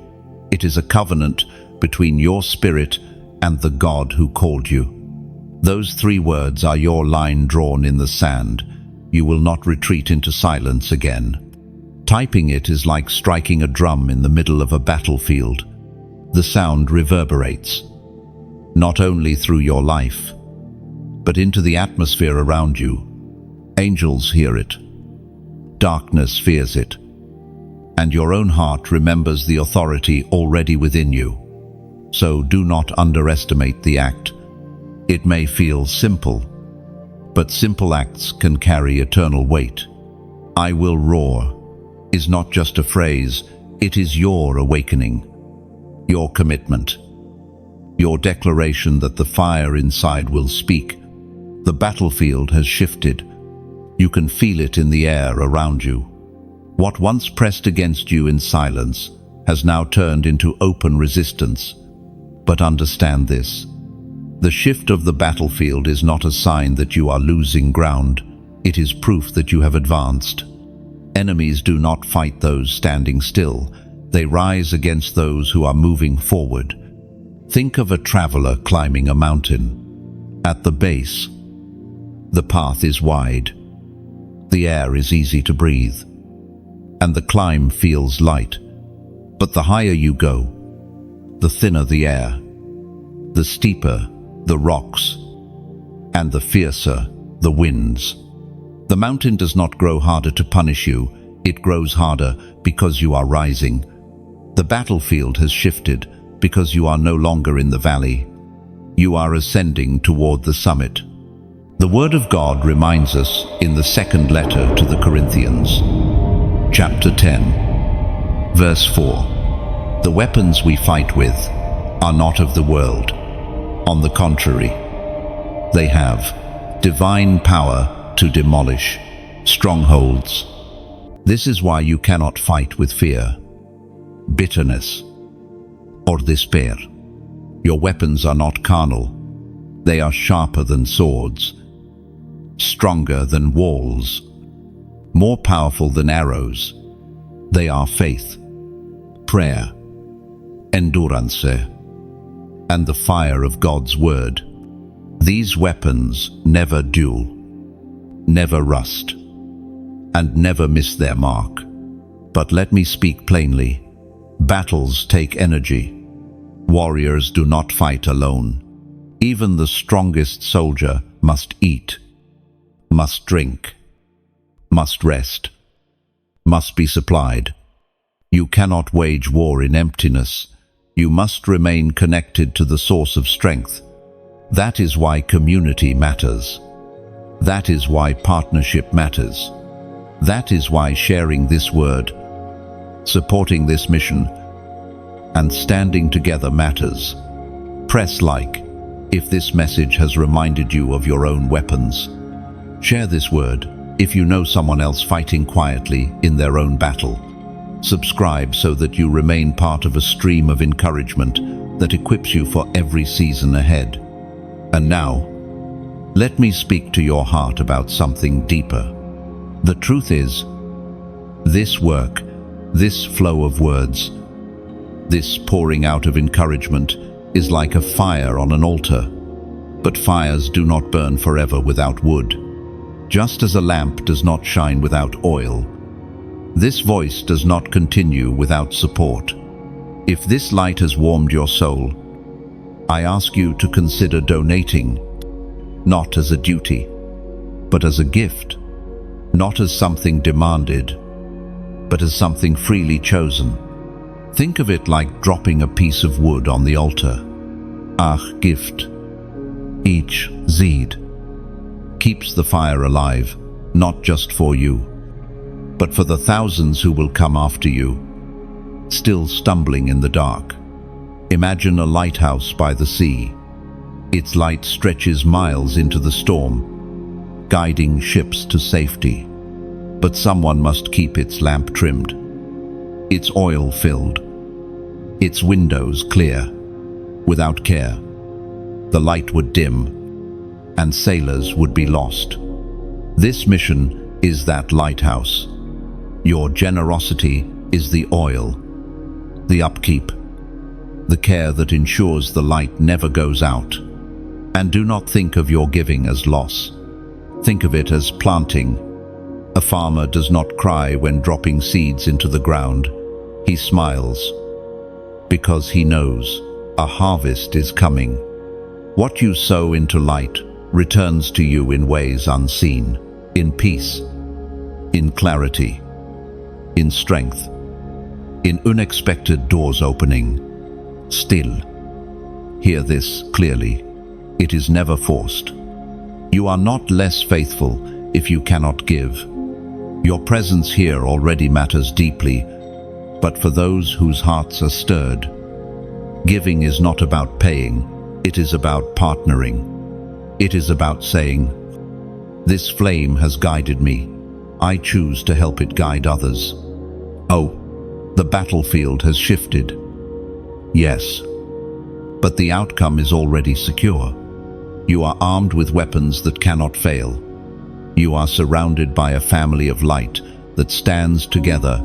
It is a covenant between your spirit and the God who called you. Those 3 words are your line drawn in the sand. You will not retreat into silence again. Typing it is like striking a drum in the middle of a battlefield. The sound reverberates, not only through your life, but into the atmosphere around you. Angels hear it. Darkness fears it. And your own heart remembers the authority already within you. So do not underestimate the act. It may feel simple, but simple acts can carry eternal weight. "I will roar" is not just a phrase, it is your awakening, your commitment, your declaration that the fire inside will speak. The battlefield has shifted. You can feel it in the air around you. What once pressed against you in silence has now turned into open resistance. But understand this: the shift of the battlefield is not a sign that you are losing ground. It is proof that you have advanced. Enemies do not fight those standing still. They rise against those who are moving forward. Think of a traveler climbing a mountain. At the base, the path is wide. The air is easy to breathe, and the climb feels light. But the higher you go, the thinner the air, the steeper the rocks, and the fiercer the winds. The mountain does not grow harder to punish you, it grows harder because you are rising. The battlefield has shifted because you are no longer in the valley. You are ascending toward the summit. The Word of God reminds us in the second letter to the Corinthians, chapter 10, verse 4. "The weapons we fight with are not of the world. On the contrary, they have divine power to demolish strongholds." This is why you cannot fight with fear, bitterness, or despair. Your weapons are not carnal. They are sharper than swords, stronger than walls, more powerful than arrows. They are faith, prayer, endurance, and the fire of God's word. These weapons never dull, never rust, and never miss their mark. But let me speak plainly. Battles take energy. Warriors do not fight alone. Even the strongest soldier must eat, must drink, must rest, must be supplied. You cannot wage war in emptiness. You must remain connected to the source of strength. That is why community matters. That is why partnership matters. That is why sharing this word, supporting this mission, and standing together matters. Press like if this message has reminded you of your own weapons. Share this word if you know someone else fighting quietly in their own battle. Subscribe so that you remain part of a stream of encouragement that equips you for every season ahead. And now, let me speak to your heart about something deeper. The truth is, this work, this flow of words, this pouring out of encouragement is like a fire on an altar. But fires do not burn forever without wood. Just as a lamp does not shine without oil, this voice does not continue without support. If this light has warmed your soul, I ask you to consider donating, not as a duty, but as a gift, not as something demanded, but as something freely chosen. Think of it like dropping a piece of wood on the altar. Ach Gift. Each seed keeps the fire alive, not just for you, but for the thousands who will come after you, still stumbling in the dark. Imagine a lighthouse by the sea. Its light stretches miles into the storm, guiding ships to safety. But someone must keep its lamp trimmed, its oil filled, its windows clear. Without care, the light would dim, and sailors would be lost. This mission is that lighthouse. Your generosity is the oil, the upkeep, the care that ensures the light never goes out. And do not think of your giving as loss. Think of it as planting. A farmer does not cry when dropping seeds into the ground. He smiles because he knows a harvest is coming. What you sow into light returns to you in ways unseen, in peace, in clarity, in strength, in unexpected doors opening. Still, hear this clearly. It is never forced. You are not less faithful if you cannot give. Your presence here already matters deeply, but for those whose hearts are stirred, giving is not about paying, it is about partnering. It is about saying, "This flame has guided me. I choose to help it guide others." Oh, the battlefield has shifted. Yes, but the outcome is already secure. You are armed with weapons that cannot fail. You are surrounded by a family of light that stands together,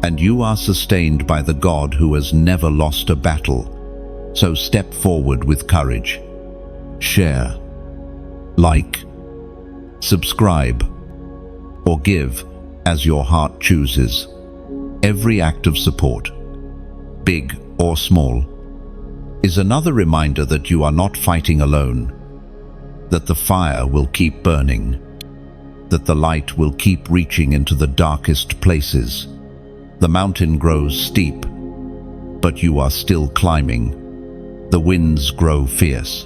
and you are sustained by the God who has never lost a battle. So step forward with courage. Share, like, subscribe, or give as your heart chooses. Every act of support, big or small, is another reminder that you are not fighting alone, that the fire will keep burning, that the light will keep reaching into the darkest places. The mountain grows steep, but you are still climbing. The winds grow fierce,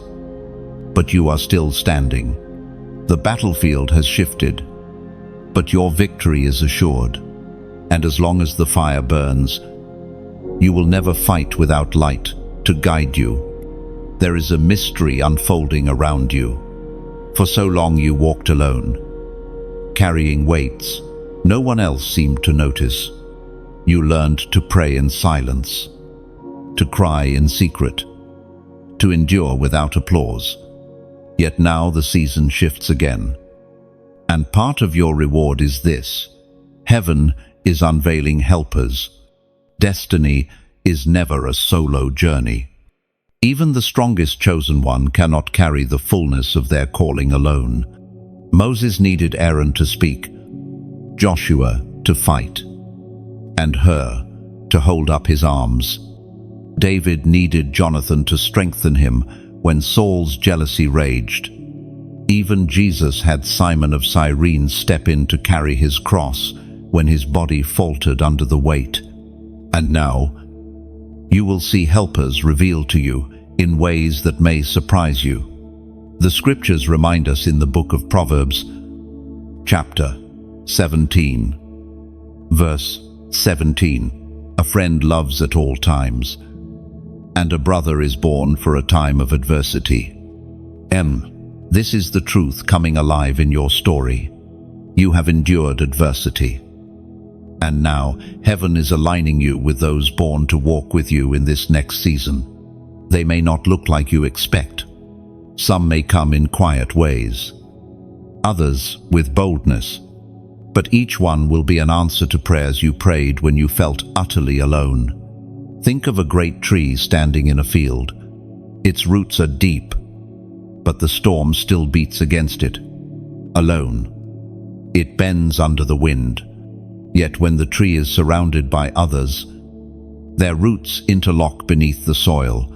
but you are still standing. The battlefield has shifted, but your victory is assured. And as long as the fire burns, you will never fight without light to guide you. There is a mystery unfolding around you. For so long you walked alone, carrying weights no one else seemed to notice. You learned to pray in silence, to cry in secret, to endure without applause. Yet now the season shifts again. And part of your reward is this: heaven is unveiling helpers. Destiny is never a solo journey. Even the strongest chosen one cannot carry the fullness of their calling alone. Moses needed Aaron to speak, Joshua to fight, and Hur to hold up his arms. David needed Jonathan to strengthen him when Saul's jealousy raged. Even Jesus had Simon of Cyrene step in to carry his cross when his body faltered under the weight. And now, you will see helpers revealed to you in ways that may surprise you. The scriptures remind us in the book of Proverbs, chapter 17, verse 17, "A friend loves at all times, and a brother is born for a time of adversity." This is the truth coming alive in your story. You have endured adversity. And now, heaven is aligning you with those born to walk with you in this next season. They may not look like you expect. Some may come in quiet ways, others with boldness. But each one will be an answer to prayers you prayed when you felt utterly alone. Think of a great tree standing in a field. Its roots are deep, but the storm still beats against it. Alone, it bends under the wind. Yet when the tree is surrounded by others, their roots interlock beneath the soil.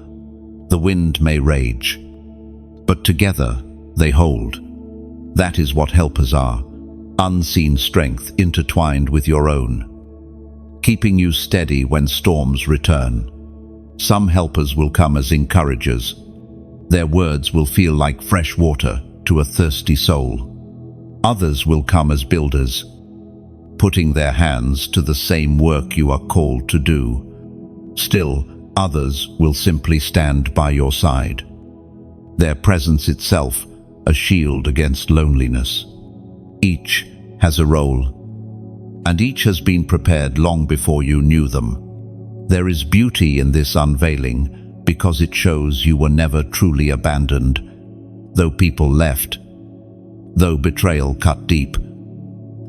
The wind may rage, but together they hold. That is what helpers are, unseen strength intertwined with your own, keeping you steady when storms return. Some helpers will come as encouragers. Their words will feel like fresh water to a thirsty soul. Others will come as builders, putting their hands to the same work you are called to do. Still, others will simply stand by your side, their presence itself a shield against loneliness. Each has a role, and each has been prepared long before you knew them. There is beauty in this unveiling because it shows you were never truly abandoned, though people left, though betrayal cut deep,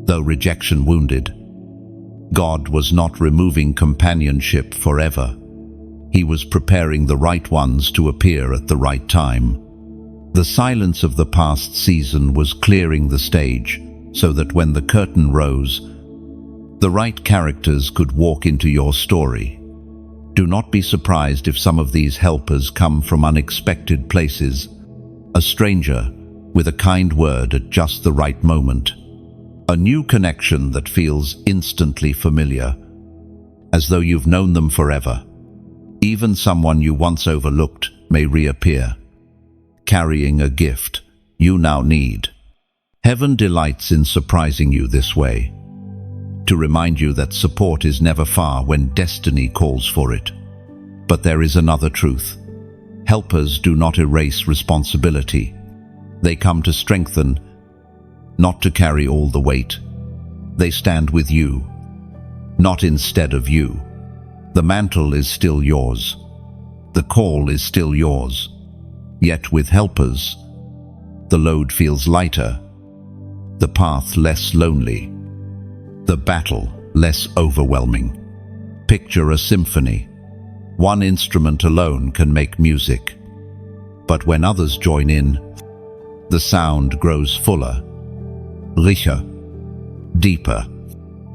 though rejection wounded. God was not removing companionship forever. He was preparing the right ones to appear at the right time. The silence of the past season was clearing the stage so that when the curtain rose, the right characters could walk into your story. Do not be surprised if some of these helpers come from unexpected places. A stranger with a kind word at just the right moment. A new connection that feels instantly familiar, as though you've known them forever. Even someone you once overlooked may reappear, carrying a gift you now need. Heaven delights in surprising you this way, to remind you that support is never far when destiny calls for it. But there is another truth. Helpers do not erase responsibility. They come to strengthen, not to carry all the weight. They stand with you, not instead of you. The mantle is still yours. The call is still yours. Yet with helpers, the load feels lighter, the path less lonely, the battle less overwhelming. Picture a symphony. One instrument alone can make music. But when others join in, the sound grows fuller, richer, deeper.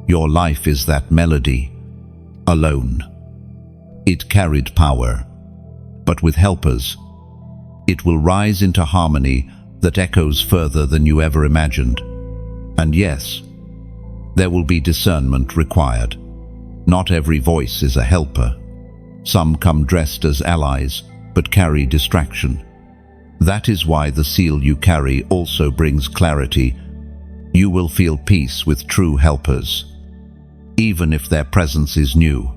Your life is that melody, alone. It carried power, but with helpers, it will rise into harmony that echoes further than you ever imagined. And yes, there will be discernment required. Not every voice is a helper. Some come dressed as allies, but carry distraction. That is why the seal you carry also brings clarity. You will feel peace with true helpers, even if their presence is new.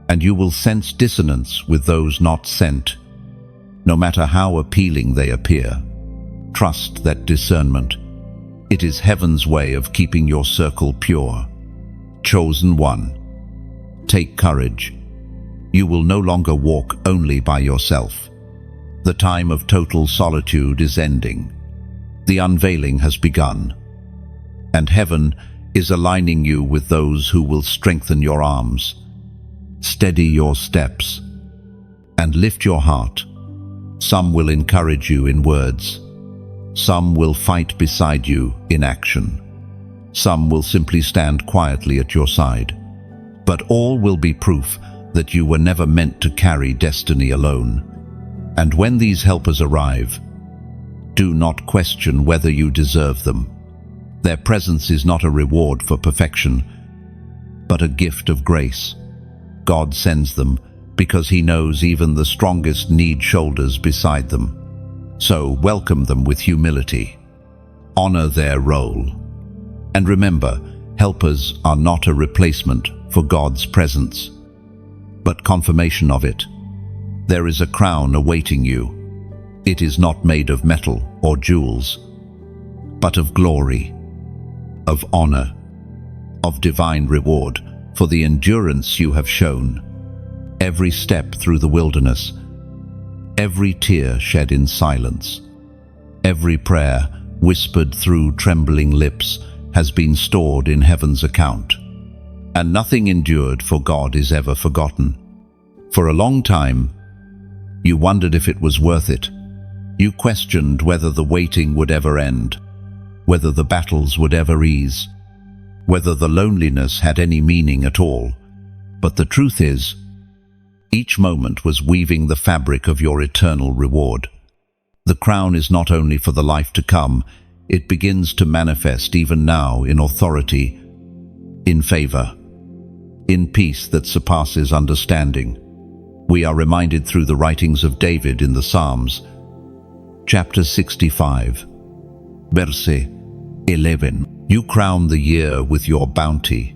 And you will sense dissonance with those not sent, no matter how appealing they appear. Trust that discernment. It is heaven's way of keeping your circle pure. Chosen one. Take courage. You will no longer walk only by yourself. The time of total solitude is ending. The unveiling has begun. And heaven is aligning you with those who will strengthen your arms, steady your steps, and lift your heart. Some will encourage you in words. Some will fight beside you in action. Some will simply stand quietly at your side. But all will be proof that you were never meant to carry destiny alone. And when these helpers arrive, do not question whether you deserve them. Their presence is not a reward for perfection, but a gift of grace. God sends them because He knows even the strongest need shoulders beside them. So welcome them with humility. Honor their role. And remember, helpers are not a replacement for God's presence, but confirmation of it. There is a crown awaiting you. It is not made of metal or jewels, but of glory, of honor, of divine reward for the endurance you have shown. Every step through the wilderness, every tear shed in silence, every prayer whispered through trembling lips has been stored in heaven's account. And nothing endured for God is ever forgotten. For a long time, you wondered if it was worth it. You questioned whether the waiting would ever end, whether the battles would ever ease, whether the loneliness had any meaning at all. But the truth is, each moment was weaving the fabric of your eternal reward. The crown is not only for the life to come, it begins to manifest even now in authority, in favor, in peace that surpasses understanding. We are reminded through the writings of David in the Psalms, chapter 65, verse 11. You crown the year with your bounty,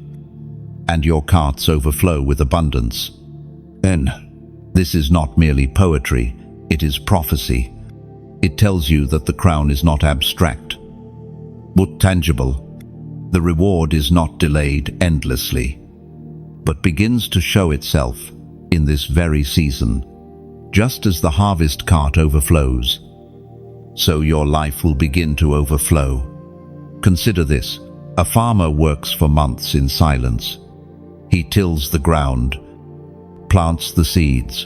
and your carts overflow with abundance. And this is not merely poetry, it is prophecy. It tells you that the crown is not abstract, but tangible. The reward is not delayed endlessly, but begins to show itself in this very season. Just as the harvest cart overflows, so your life will begin to overflow. Consider this: a farmer works for months in silence. He tills the ground, plants the seeds,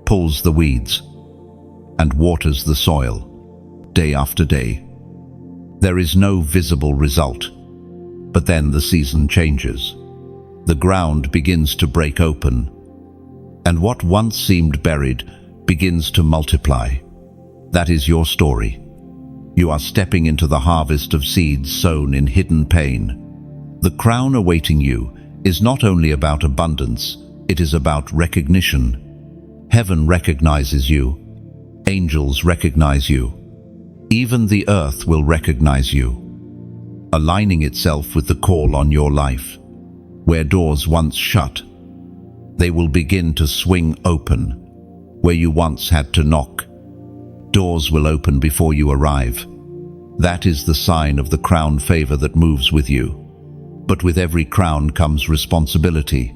pulls the weeds, and waters the soil, day after day. There is no visible result, but then the season changes. The ground begins to break open, and what once seemed buried begins to multiply. That is your story. You are stepping into the harvest of seeds sown in hidden pain. The crown awaiting you is not only about abundance, it is about recognition. Heaven recognizes you. Angels recognize you. Even the earth will recognize you, aligning itself with the call on your life. Where doors once shut, they will begin to swing open. Where you once had to knock, doors will open before you arrive. That is the sign of the crown favor that moves with you. But with every crown comes responsibility.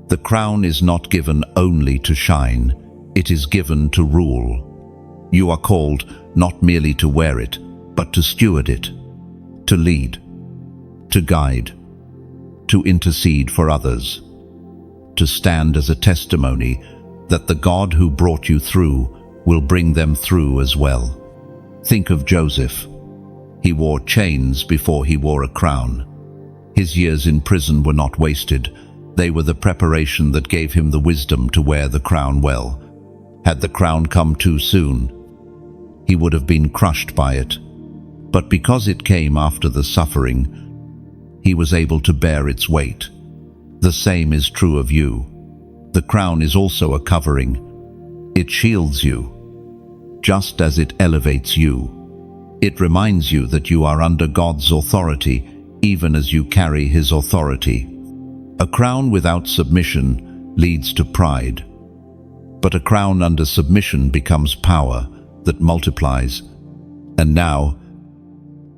The crown is not given only to shine, it is given to rule. You are called not merely to wear it, but to steward it, to lead, to guide, to intercede for others, to stand as a testimony that the God who brought you through will bring them through as well. Think of Joseph. He wore chains before he wore a crown. His years in prison were not wasted. They were the preparation that gave him the wisdom to wear the crown well. Had the crown come too soon, he would have been crushed by it. But because it came after the suffering, he was able to bear its weight. The same is true of you. The crown is also a covering. It shields you, just as it elevates you. It reminds you that you are under God's authority, even as you carry His authority. A crown without submission leads to pride, but a crown under submission becomes power that multiplies. And now,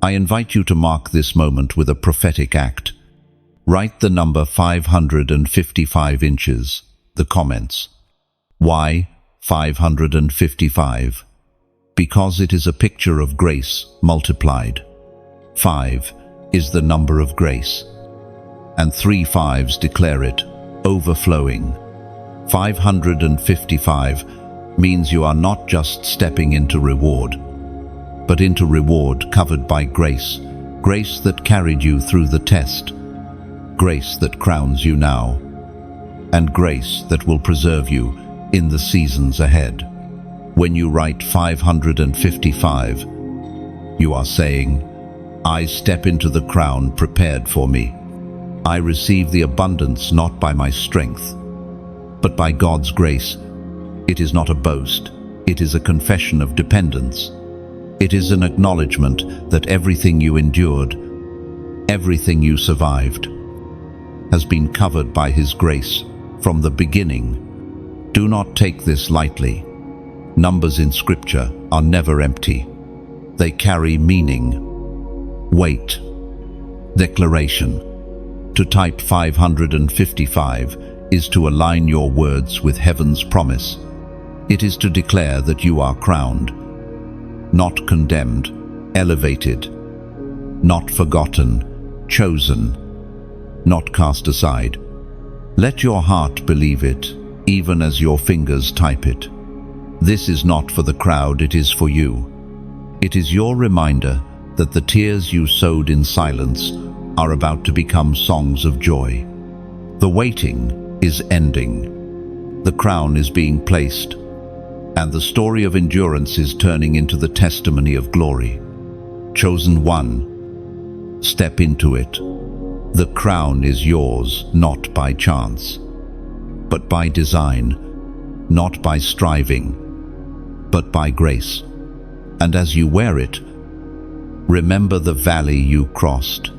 I invite you to mark this moment with a prophetic act. Write the number 555 inches, the comments. Why 555? Because it is a picture of grace multiplied. 5 is the number of grace, and 3 5s declare it, overflowing. 555 means you are not just stepping into reward, but into reward covered by grace, grace that carried you through the test, grace that crowns you now, and grace that will preserve you in the seasons ahead. When you write 555, you are saying, I step into the crown prepared for me. I receive the abundance not by my strength, but by God's grace. It is not a boast, it is a confession of dependence. It is an acknowledgement that everything you endured, everything you survived, has been covered by His grace from the beginning. Do not take this lightly. Numbers in Scripture are never empty. They carry meaning, weight, declaration. To type 555 is to align your words with heaven's promise. It is to declare that you are crowned, not condemned, elevated, not forgotten, chosen, not cast aside. Let your heart believe it, even as your fingers type it. This is not for the crowd, it is for you. It is your reminder that the tears you sowed in silence are about to become songs of joy. The waiting is ending. The crown is being placed, and the story of endurance is turning into the testimony of glory. Chosen one, step into it. The crown is yours, not by chance, but by design, not by striving, but by grace. And as you wear it, remember the valley you crossed,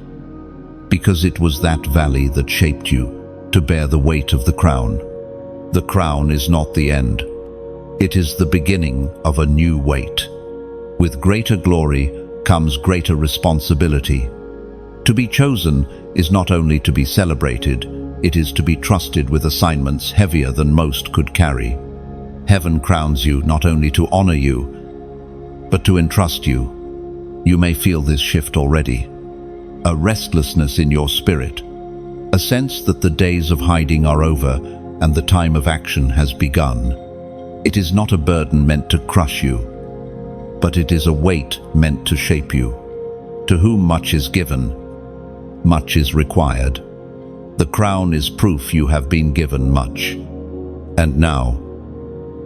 because it was that valley that shaped you to bear the weight of the crown. The crown is not the end. It is the beginning of a new weight. With greater glory comes greater responsibility. To be chosen is not only to be celebrated, it is to be trusted with assignments heavier than most could carry. Heaven crowns you not only to honor you, but to entrust you. You may feel this shift already. A restlessness in your spirit, a sense that the days of hiding are over and the time of action has begun. It is not a burden meant to crush you, but it is a weight meant to shape you. To whom much is given, much is required. The crown is proof you have been given much. And now,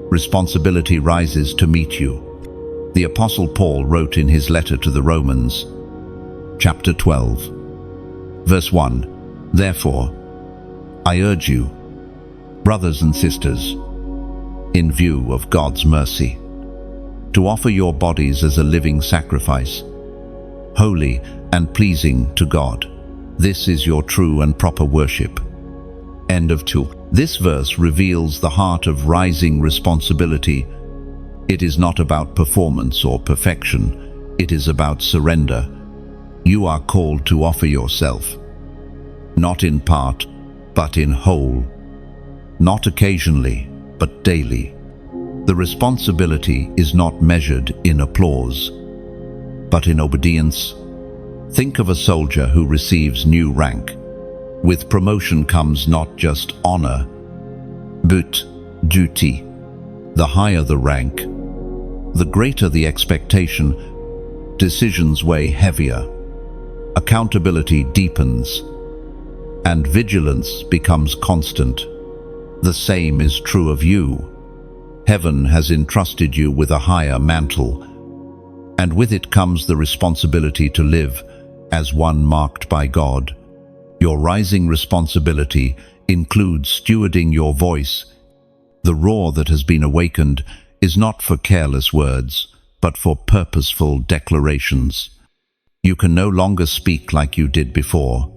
responsibility rises to meet you. The Apostle Paul wrote in his letter to the Romans, chapter 12, verse 1, Therefore, I urge you, brothers and sisters, in view of God's mercy, to offer your bodies as a living sacrifice, holy and pleasing to God. This is your true and proper worship. End of 2. This verse reveals the heart of rising responsibility. It is not about performance or perfection. It is about surrender. You are called to offer yourself, not in part, but in whole. Not occasionally, but daily. The responsibility is not measured in applause, but in obedience. Think of a soldier who receives new rank. With promotion comes not just honor, but duty. The higher the rank, the greater the expectation. Decisions weigh heavier, accountability deepens, and vigilance becomes constant. The same is true of you. Heaven has entrusted you with a higher mantle, and with it comes the responsibility to live as one marked by God. Your rising responsibility includes stewarding your voice. The roar that has been awakened is not for careless words, but for purposeful declarations. You can no longer speak like you did before.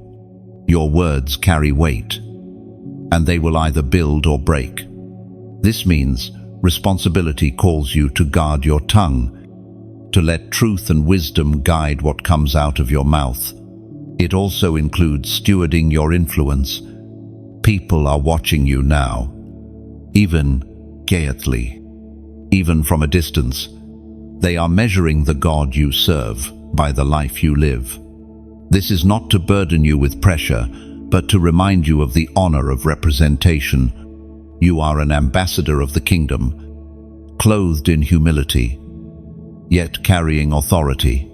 Your words carry weight, and they will either build or break. This means responsibility calls you to guard your tongue, to let truth and wisdom guide what comes out of your mouth. It also includes stewarding your influence. People are watching you now, even quietly, even from a distance. They are measuring the God you serve by the life you live. This is not to burden you with pressure, but to remind you of the honor of representation. You are an ambassador of the kingdom, clothed in humility, yet carrying authority.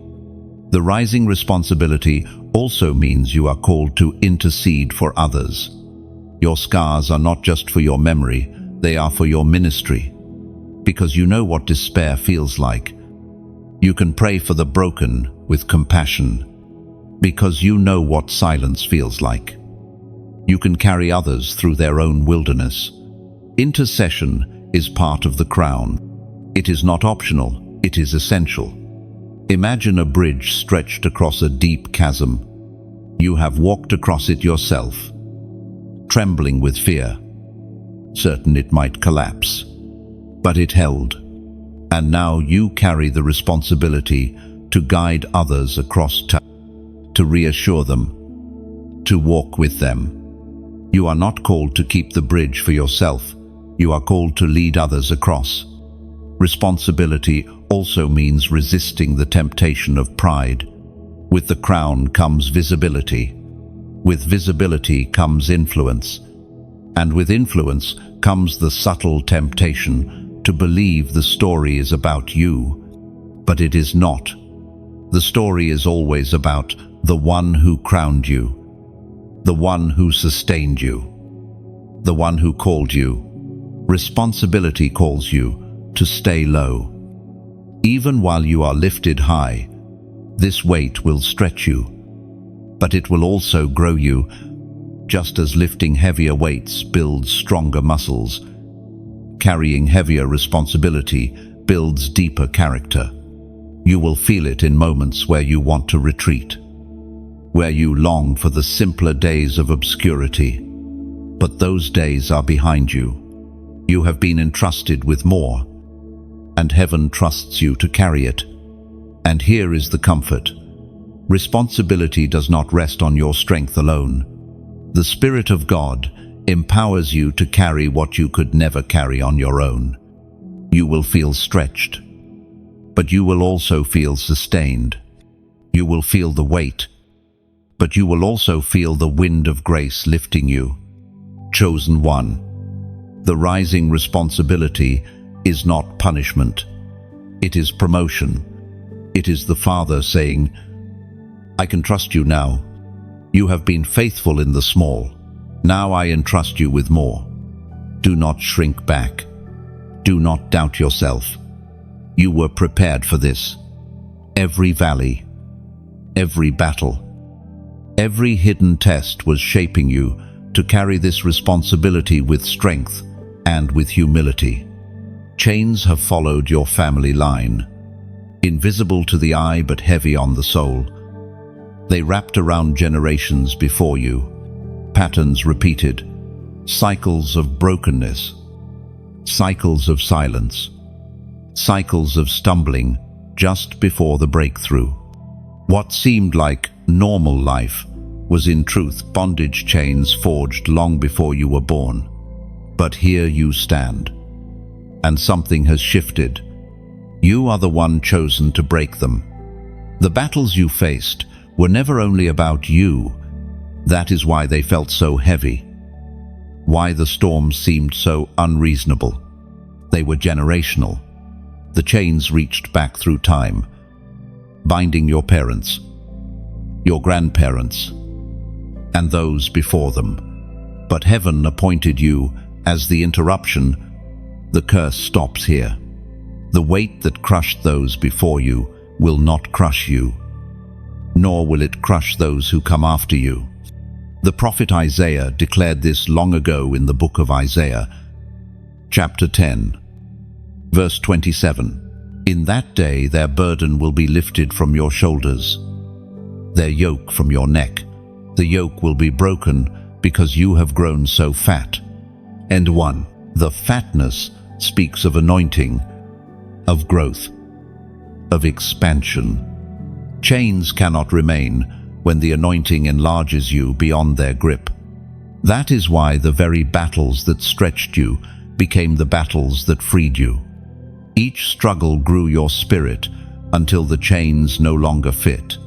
The rising responsibility also means you are called to intercede for others. Your scars are not just for your memory, they are for your ministry. Because you know what despair feels like. You can pray for the broken with compassion. Because you know what silence feels like. You can carry others through their own wilderness. Intercession is part of the crown. It is not optional, it is essential. Imagine a bridge stretched across a deep chasm. You have walked across it yourself, trembling with fear, certain it might collapse. But it held, and now you carry the responsibility to guide others across to reassure them, to walk with them. You are not called to keep the bridge for yourself. You are called to lead others across. Responsibility also means resisting the temptation of pride. With the crown comes visibility. With visibility comes influence. And with influence comes the subtle temptation to believe the story is about you. But it is not. The story is always about the one who crowned you, the one who sustained you, the one who called you. Responsibility calls you to stay low. Even while you are lifted high, this weight will stretch you, but it will also grow you, just as lifting heavier weights builds stronger muscles. Carrying heavier responsibility builds deeper character. You will feel it in moments where you want to retreat, where you long for the simpler days of obscurity. But those days are behind you. You have been entrusted with more, and heaven trusts you to carry it. And here is the comfort. Responsibility does not rest on your strength alone. The Spirit of God empowers you to carry what you could never carry on your own. You will feel stretched, but you will also feel sustained. You will feel the weight, but you will also feel the wind of grace lifting you. Chosen one. The rising responsibility is not punishment. It is promotion. It is the Father saying, I can trust you now. You have been faithful in the small. Now I entrust you with more. Do not shrink back. Do not doubt yourself. You were prepared for this. Every valley, every battle, every hidden test was shaping you to carry this responsibility with strength and with humility. Chains have followed your family line, invisible to the eye but heavy on the soul. They wrapped around generations before you, patterns repeated, cycles of brokenness, cycles of silence, cycles of stumbling just before the breakthrough. What seemed like normal life was in truth bondage chains forged long before you were born. But here you stand, and something has shifted. You are the one chosen to break them. The battles you faced were never only about you. That is why they felt so heavy, why the storms seemed so unreasonable. They were generational. The chains reached back through time, binding your parents, your grandparents, and those before them. But heaven appointed you as the interruption. The curse stops here. The weight that crushed those before you will not crush you, nor will it crush those who come after you. The prophet Isaiah declared this long ago in the book of Isaiah, chapter 10, verse 27. In that day their burden will be lifted from your shoulders, their yoke from your neck. The yoke will be broken because you have grown so fat. And 1. The fatness speaks of anointing, of growth, of expansion. Chains cannot remain when the anointing enlarges you beyond their grip. That is why the very battles that stretched you became the battles that freed you. Each struggle grew your spirit until the chains no longer fit.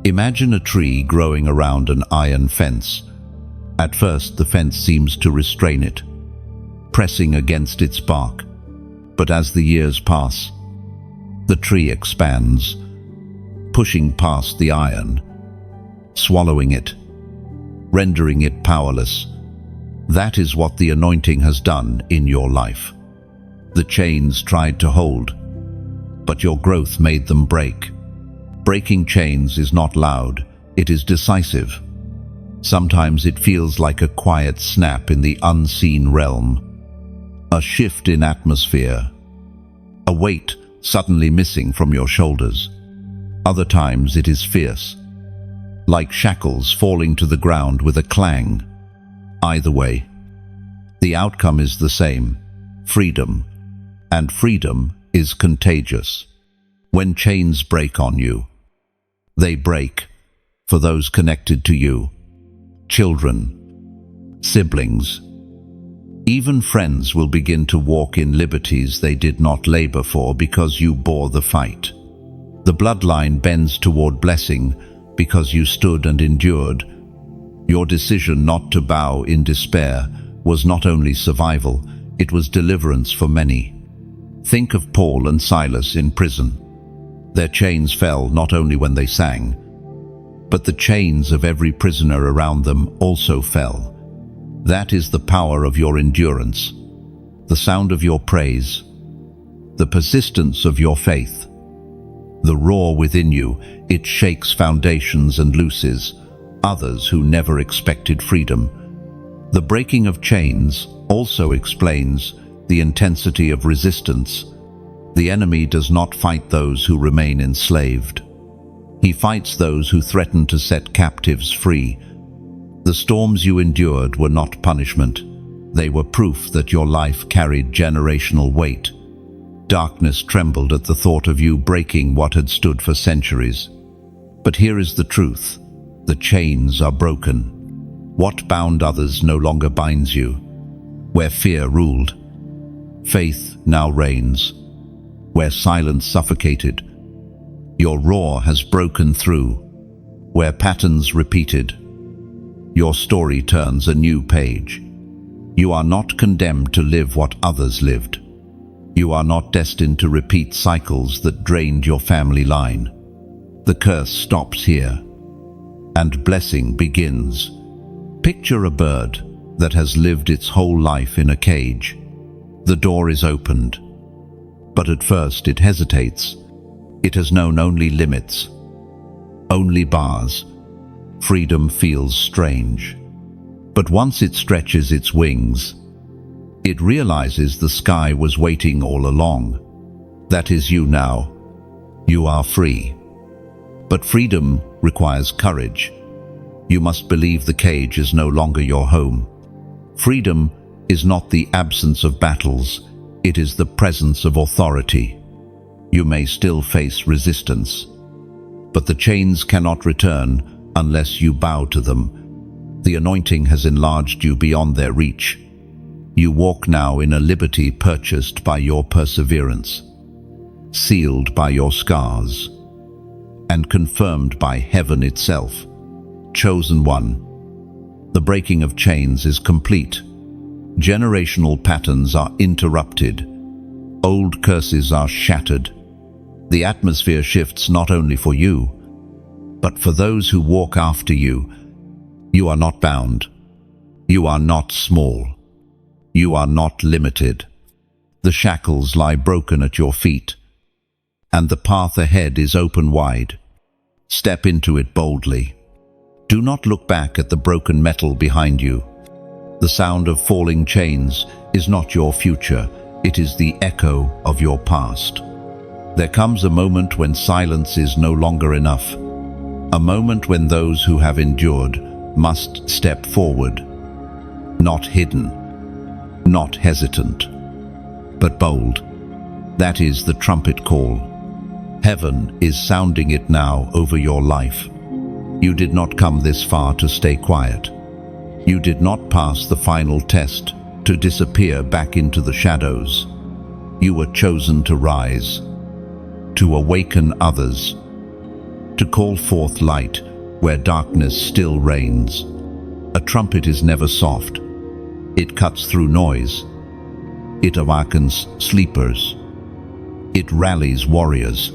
Imagine a tree growing around an iron fence. At first, the fence seems to restrain it, pressing against its bark. But as the years pass, the tree expands, pushing past the iron, swallowing it, rendering it powerless. That is what the anointing has done in your life. The chains tried to hold, but your growth made them break. Breaking chains is not loud, it is decisive. Sometimes it feels like a quiet snap in the unseen realm, a shift in atmosphere, a weight suddenly missing from your shoulders. Other times it is fierce, like shackles falling to the ground with a clang. Either way, the outcome is the same: freedom, and freedom is contagious. When chains break on you, they break for those connected to you. Children, siblings, even friends will begin to walk in liberties they did not labor for because you bore the fight. The bloodline bends toward blessing because you stood and endured. Your decision not to bow in despair was not only survival, it was deliverance for many. Think of Paul and Silas in prison. Their chains fell not only when they sang, but the chains of every prisoner around them also fell. That is the power of your endurance, the sound of your praise, the persistence of your faith. The roar within you, it shakes foundations and looses others who never expected freedom. The breaking of chains also explains the intensity of resistance. The enemy does not fight those who remain enslaved. He fights those who threaten to set captives free. The storms you endured were not punishment. They were proof that your life carried generational weight. Darkness trembled at the thought of you breaking what had stood for centuries. But here is the truth. The chains are broken. What bound others no longer binds you. Where fear ruled, faith now reigns. Where silence suffocated, your roar has broken through. Where patterns repeated, your story turns a new page. You are not condemned to live what others lived. You are not destined to repeat cycles that drained your family line. The curse stops here, and blessing begins. Picture a bird that has lived its whole life in a cage. The door is opened, but at first it hesitates. It has known only limits, only bars. Freedom feels strange. But once it stretches its wings, It realizes the sky was waiting all along. That is you now. You are free. But freedom requires courage. You must believe the cage is no longer your home. Freedom is not the absence of battles, it is the presence of authority. You may still face resistance, but the chains cannot return unless you bow to them. The anointing has enlarged you beyond their reach. You walk now in a liberty purchased by your perseverance, sealed by your scars, and confirmed by heaven itself. Chosen one. The breaking of chains is complete. Generational patterns are interrupted. Old curses are shattered. The atmosphere shifts not only for you, but for those who walk after you. You are not bound. You are not small. You are not limited. The shackles lie broken at your feet, and the path ahead is open wide. Step into it boldly. Do not look back at the broken metal behind you. The sound of falling chains is not your future, it is the echo of your past. There comes a moment when silence is no longer enough. A moment when those who have endured must step forward. Not hidden, not hesitant, but bold. That is the trumpet call. Heaven is sounding it now over your life. You did not come this far to stay quiet. You did not pass the final test to disappear back into the shadows. You were chosen to rise, to awaken others, to call forth light where darkness still reigns. A trumpet is never soft. It cuts through noise. It awakens sleepers. It rallies warriors.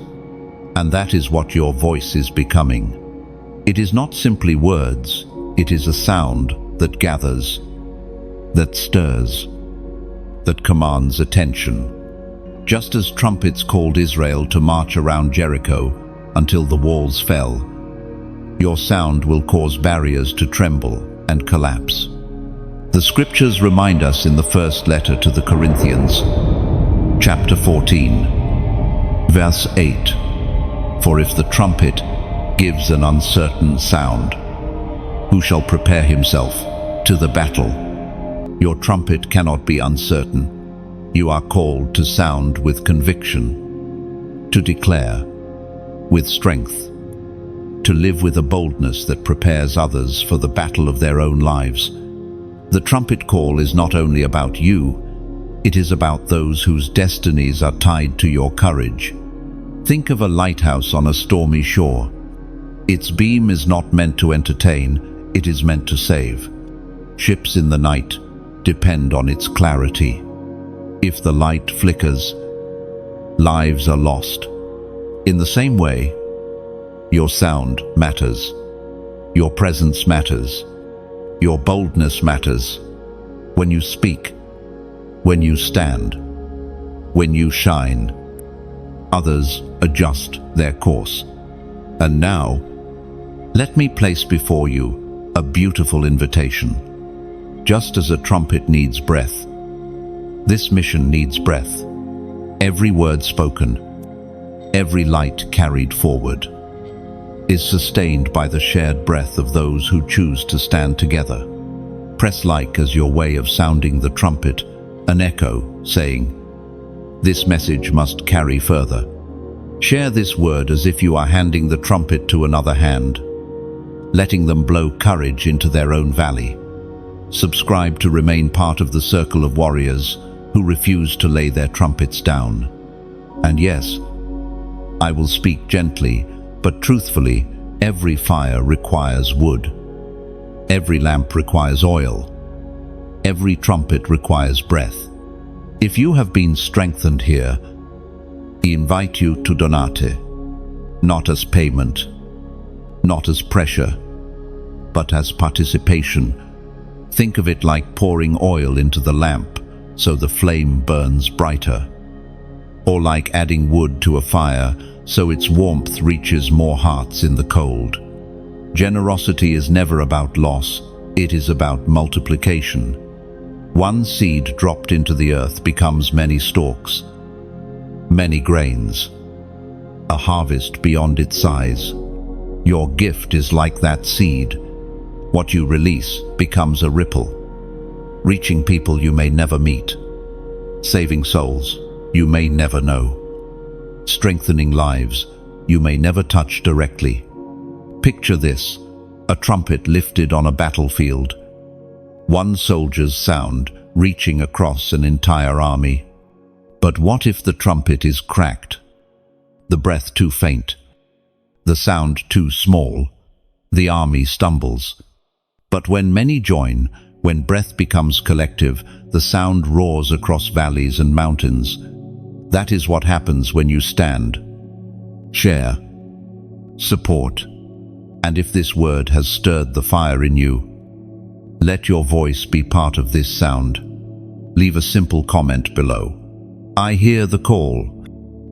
And that is what your voice is becoming. It is not simply words, it is a sound that gathers, that stirs, that commands attention. Just as trumpets called Israel to march around Jericho until the walls fell, your sound will cause barriers to tremble and collapse. The scriptures remind us in the first letter to the Corinthians, chapter 14, verse 8, "For if the trumpet gives an uncertain sound, who shall prepare himself to the battle?" Your trumpet cannot be uncertain. You are called to sound with conviction, to declare with strength, to live with a boldness that prepares others for the battle of their own lives. The trumpet call is not only about you, it is about those whose destinies are tied to your courage. Think of a lighthouse on a stormy shore. Its beam is not meant to entertain, it is meant to save. Ships in the night depend on its clarity. If the light flickers, lives are lost. In the same way, your sound matters. Your presence matters. Your boldness matters. When you speak, when you stand, when you shine, others adjust their course. And now, let me place before you a beautiful invitation. Just as a trumpet needs breath, this mission needs breath. Every word spoken, every light carried forward, is sustained by the shared breath of those who choose to stand together. Press like as your way of sounding the trumpet, an echo saying, "This message must carry further." Share this word as if you are handing the trumpet to another hand, letting them blow courage into their own valley. Subscribe to remain part of the circle of warriors who refuse to lay their trumpets down. And yes, I will speak gently, but truthfully, every fire requires wood. Every lamp requires oil. Every trumpet requires breath. If you have been strengthened here, I invite you to donate, not as payment, not as pressure, but as participation. Think of it like pouring oil into the lamp so the flame burns brighter, or like adding wood to a fire so its warmth reaches more hearts in the cold. Generosity is never about loss, it is about multiplication. One seed dropped into the earth becomes many stalks, many grains, a harvest beyond its size. Your gift is like that seed. What you release becomes a ripple, reaching people you may never meet, saving souls you may never know, strengthening lives you may never touch directly. Picture this: a trumpet lifted on a battlefield, one soldier's sound reaching across an entire army. But what if the trumpet is cracked? The breath too faint, the sound too small, the army stumbles. But when many join, when breath becomes collective, the sound roars across valleys and mountains. That is what happens when you stand, share, support. And if this word has stirred the fire in you, let your voice be part of this sound. Leave a simple comment below. I hear the call.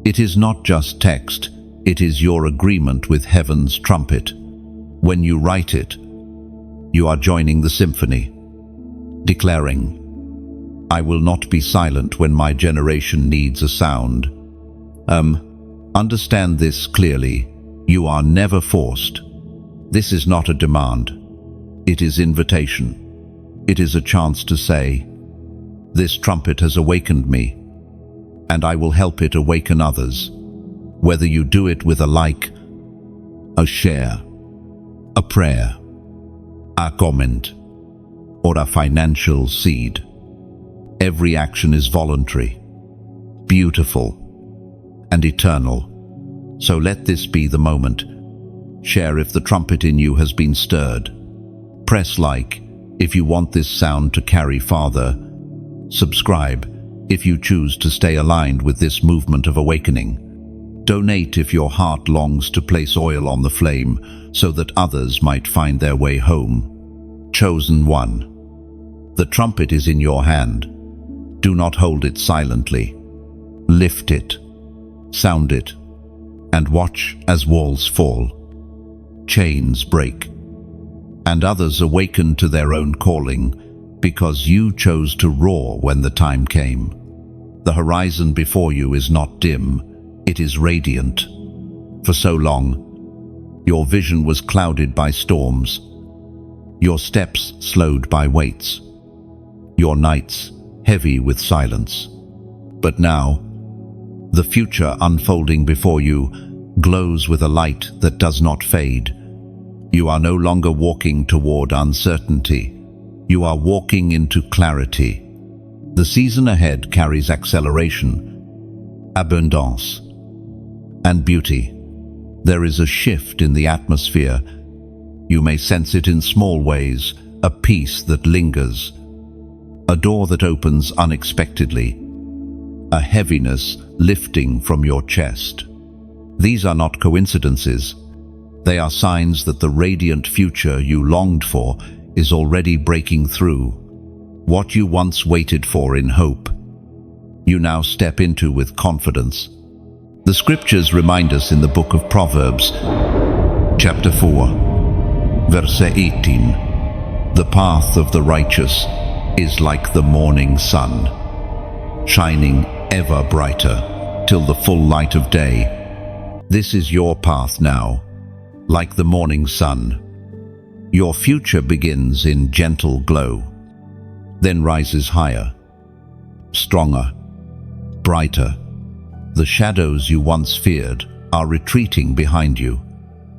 It is not just text, it is your agreement with heaven's trumpet. When you write it, you are joining the symphony, declaring, I will not be silent when my generation needs a sound. Understand this clearly. You are never forced. This is not a demand. It is invitation. It is a chance to say, this trumpet has awakened me, and I will help it awaken others. Whether you do it with a like, a share, a prayer, a comment, or a financial seed, every action is voluntary, beautiful, and eternal. So let this be the moment. Share if the trumpet in you has been stirred. Press like if you want this sound to carry farther. Subscribe if you choose to stay aligned with this movement of awakening. Donate if your heart longs to place oil on the flame so that others might find their way home. Chosen one, the trumpet is in your hand. Do not hold it silently. Lift it, sound it, and watch as walls fall, chains break, and others awaken to their own calling, because you chose to roar when the time came. The horizon before you is not dim, it is radiant. For so long, your vision was clouded by storms, your steps slowed by weights, your nights heavy with silence. But now, the future unfolding before you glows with a light that does not fade. You are no longer walking toward uncertainty. You are walking into clarity. The season ahead carries acceleration, abundance, and beauty. There is a shift in the atmosphere. You may sense it in small ways, a peace that lingers, a door that opens unexpectedly, a heaviness lifting from your chest. These are not coincidences. They are signs that the radiant future you longed for is already breaking through. What you once waited for in hope, you now step into with confidence. The scriptures remind us in the book of Proverbs, chapter 4, verse 18, the path of the righteous is like the morning sun, shining ever brighter till the full light of day. This is your path now, like the morning sun. Your future begins in gentle glow, then rises higher, stronger, brighter. The shadows you once feared are retreating behind you.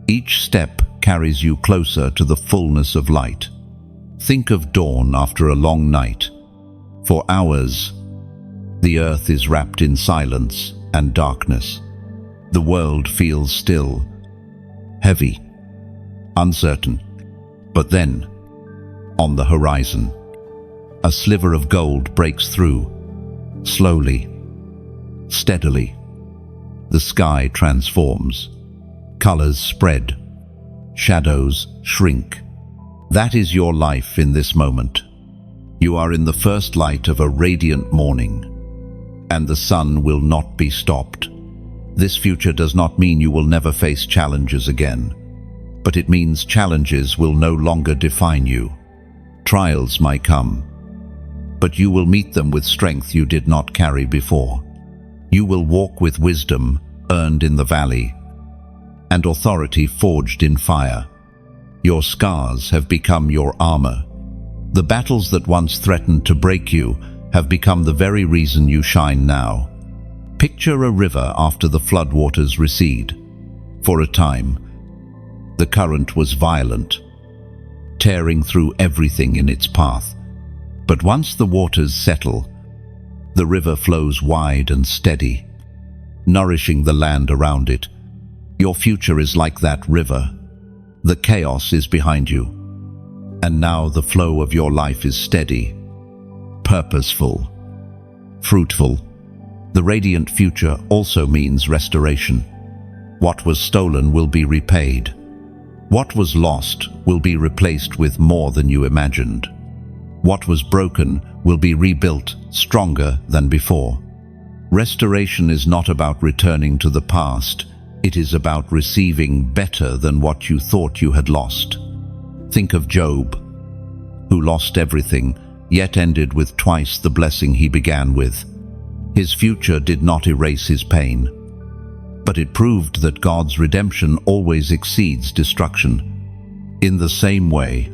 Each step carries you closer to the fullness of light. Think of dawn after a long night. For hours, the earth is wrapped in silence and darkness. The world feels still, heavy, uncertain. But then, on the horizon, a sliver of gold breaks through. Slowly, steadily, the sky transforms. Colors spread, shadows shrink. That is your life in this moment. You are in the first light of a radiant morning, and the sun will not be stopped. This future does not mean you will never face challenges again, but it means challenges will no longer define you. Trials might come, but you will meet them with strength you did not carry before. You will walk with wisdom earned in the valley, and authority forged in fire. Your scars have become your armor. The battles that once threatened to break you have become the very reason you shine now. Picture a river after the floodwaters recede. For a time, the current was violent, tearing through everything in its path. But once the waters settle, the river flows wide and steady, nourishing the land around it. Your future is like that river. The chaos is behind you, and now the flow of your life is steady, purposeful, fruitful. The radiant future also means restoration. What was stolen will be repaid. What was lost will be replaced with more than you imagined. What was broken will be rebuilt stronger than before. Restoration is not about returning to the past. It is about receiving better than what you thought you had lost. Think of Job, who lost everything, yet ended with twice the blessing he began with. His future did not erase his pain, but it proved that God's redemption always exceeds destruction. In the same way,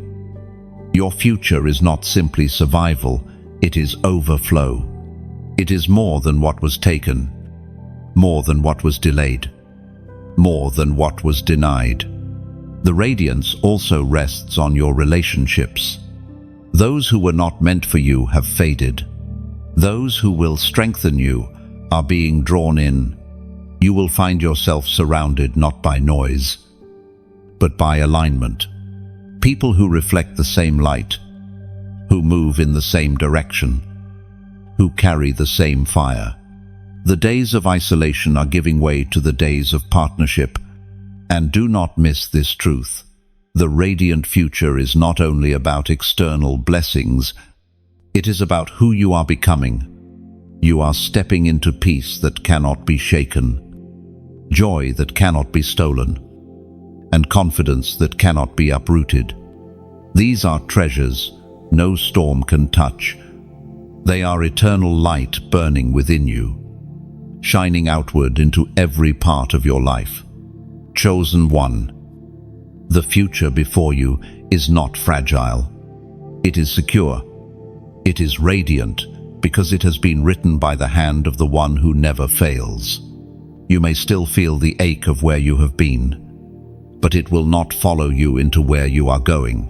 your future is not simply survival, it is overflow. It is more than what was taken, more than what was delayed, more than what was denied. The radiance also rests on your relationships. Those who were not meant for you have faded. Those who will strengthen you are being drawn in. You will find yourself surrounded not by noise, but by alignment. People who reflect the same light, who move in the same direction, who carry the same fire. The days of isolation are giving way to the days of partnership. And do not miss this truth. The radiant future is not only about external blessings, it is about who you are becoming. You are stepping into peace that cannot be shaken, joy that cannot be stolen, and confidence that cannot be uprooted. These are treasures no storm can touch. They are eternal light burning within you, shining outward into every part of your life. Chosen one. The future before you is not fragile. It is secure. It is radiant because it has been written by the hand of the one who never fails. You may still feel the ache of where you have been, but it will not follow you into where you are going.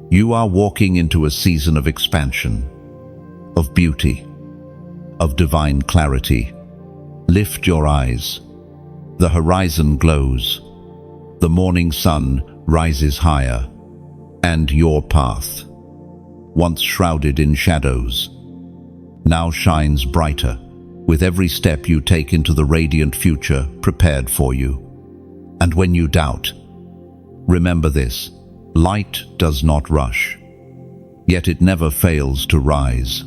You are walking into a season of expansion, of beauty, of divine clarity. Lift your eyes. The horizon glows. The morning sun rises higher, and your path, once shrouded in shadows, now shines brighter with every step you take into the radiant future prepared for you. And when you doubt, remember this: light does not rush, yet it never fails to rise.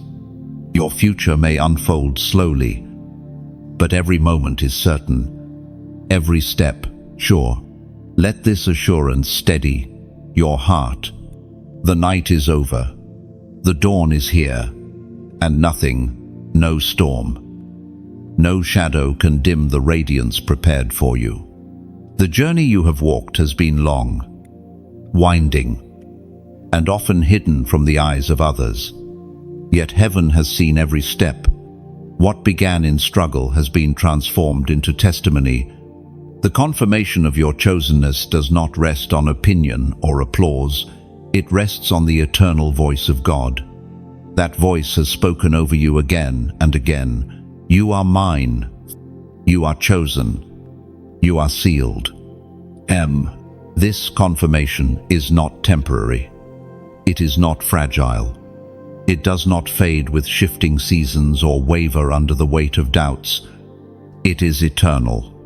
Your future may unfold slowly, but every moment is certain, every step sure. Let this assurance steady your heart. The night is over, the dawn is here, and nothing, no storm, no shadow can dim the radiance prepared for you. The journey you have walked has been long, winding, and often hidden from the eyes of others. Yet heaven has seen every step. What began in struggle has been transformed into testimony. The confirmation of your chosenness does not rest on opinion or applause. It rests on the eternal voice of God. That voice has spoken over you again and again. You are mine. You are chosen. You are sealed. This confirmation is not temporary. It is not fragile. It does not fade with shifting seasons or waver under the weight of doubts. It is eternal.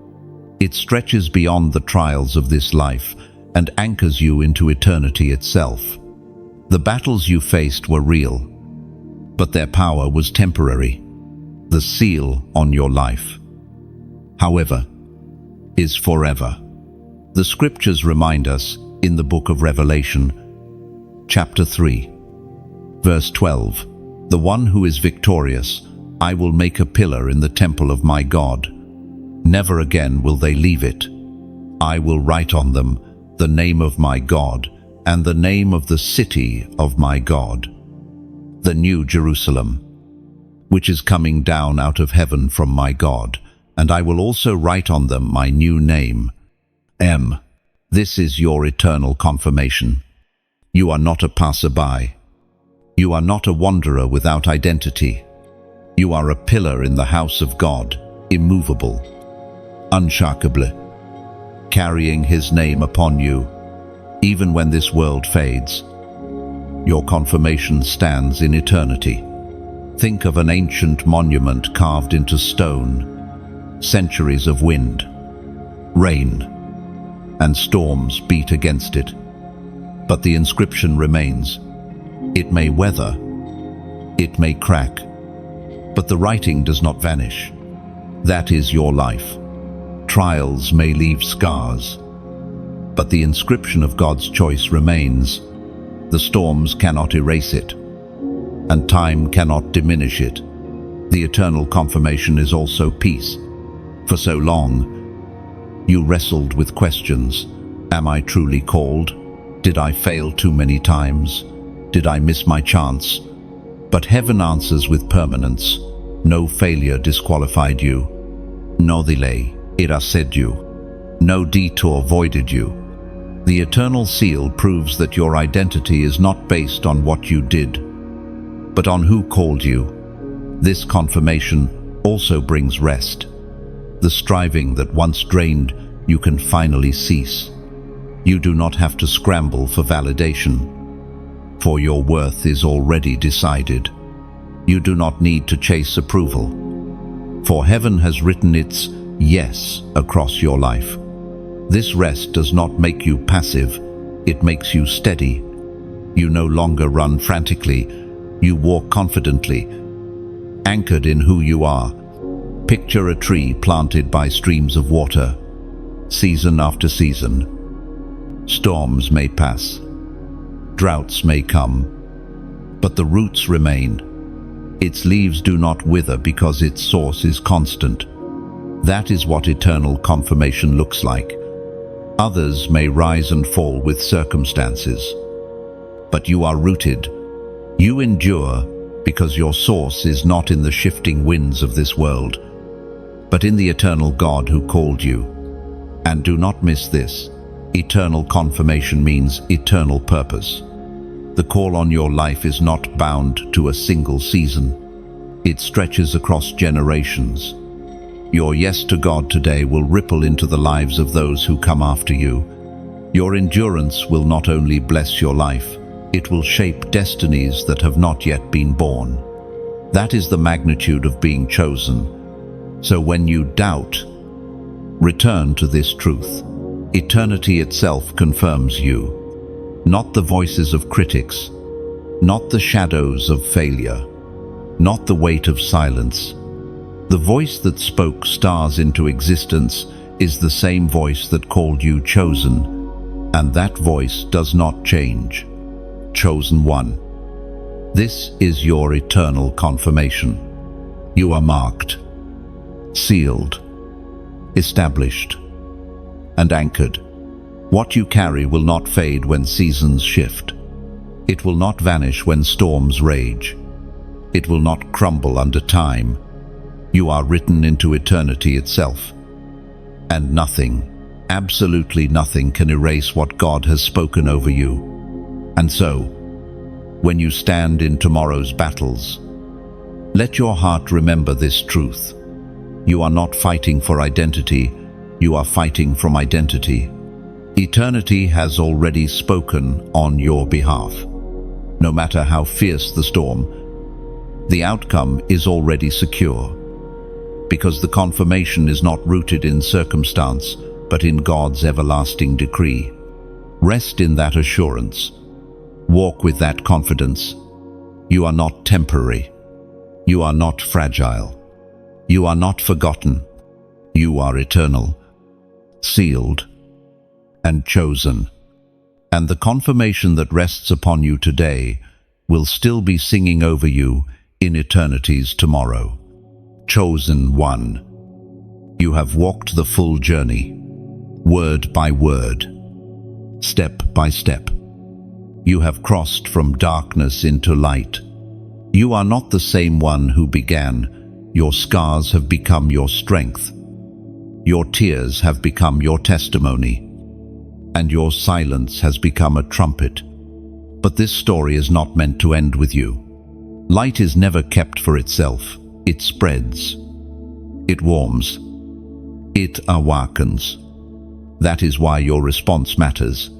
It stretches beyond the trials of this life and anchors you into eternity itself. The battles you faced were real, but their power was temporary. The seal on your life, however, is forever. The scriptures remind us in the book of Revelation, chapter 3, verse 12, The one who is victorious, I will make a pillar in the temple of my God. Never again will they leave it. I will write on them the name of my God and the name of the city of my God, the New Jerusalem, which is coming down out of heaven from my God, and I will also write on them my new name. This is your eternal confirmation. You are not a passerby. You are not a wanderer without identity. You are a pillar in the house of God, immovable, unshakable, carrying His name upon you, even when this world fades. Your confirmation stands in eternity. Think of an ancient monument carved into stone. Centuries of wind, rain, and storms beat against it. But the inscription remains. It may weather, it may crack, but the writing does not vanish. That is your life. Trials may leave scars, but the inscription of God's choice remains. The storms cannot erase it, and time cannot diminish it. The eternal confirmation is also peace. For so long, you wrestled with questions. Am I truly called? Did I fail too many times? Did I miss my chance? But heaven answers with permanence. No failure disqualified you. No delay erased you. No detour voided you. The eternal seal proves that your identity is not based on what you did, but on who called you. This confirmation also brings rest. The striving that once drained you can finally cease. You do not have to scramble for validation, for your worth is already decided. You do not need to chase approval, for heaven has written its yes across your life. This rest does not make you passive, it makes you steady. You no longer run frantically, you walk confidently, anchored in who you are. Picture a tree planted by streams of water, season after season. Storms may pass, droughts may come, but the roots remain. Its leaves do not wither because its source is constant. That is what eternal confirmation looks like. Others may rise and fall with circumstances, but you are rooted. You endure because your source is not in the shifting winds of this world, but in the eternal God who called you. And do not miss this. Eternal confirmation means eternal purpose. The call on your life is not bound to a single season. It stretches across generations. Your yes to God today will ripple into the lives of those who come after you. Your endurance will not only bless your life, it will shape destinies that have not yet been born. That is the magnitude of being chosen. So when you doubt, return to this truth. Eternity itself confirms you. Not the voices of critics, not the shadows of failure, not the weight of silence. The voice that spoke stars into existence is the same voice that called you chosen, and that voice does not change. Chosen one. This is your eternal confirmation. You are marked, sealed, established, and anchored. What you carry will not fade when seasons shift. It will not vanish when storms rage. It will not crumble under time. You are written into eternity itself. And nothing, absolutely nothing, can erase what God has spoken over you. And so, when you stand in tomorrow's battles, let your heart remember this truth. You are not fighting for identity, you are fighting from identity. Eternity has already spoken on your behalf. No matter how fierce the storm, the outcome is already secure. Because the confirmation is not rooted in circumstance, but in God's everlasting decree. Rest in that assurance. Walk with that confidence. You are not temporary. You are not fragile. You are not forgotten. You are eternal, sealed, and chosen. And the confirmation that rests upon you today will still be singing over you in eternity's tomorrow. Chosen one. You have walked the full journey, word by word, step by step. You have crossed from darkness into light. You are not the same one who began. Your scars have become your strength. Your tears have become your testimony, and your silence has become a trumpet. But this story is not meant to end with you. Light is never kept for itself. It spreads. It warms. It awakens. That is why your response matters.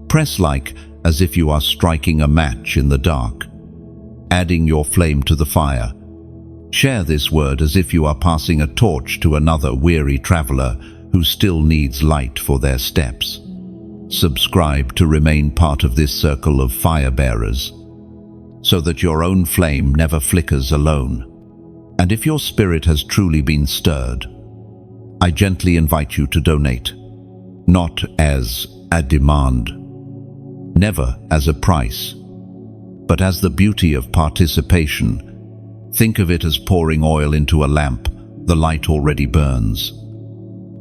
Press like as if you are striking a match in the dark, adding your flame to the fire. Share this word as if you are passing a torch to another weary traveler who still needs light for their steps. Subscribe to remain part of this circle of fire bearers, so that your own flame never flickers alone. And if your spirit has truly been stirred, I gently invite you to donate, not as a demand, never as a price, but as the beauty of participation. Think of it as pouring oil into a lamp. The light already burns,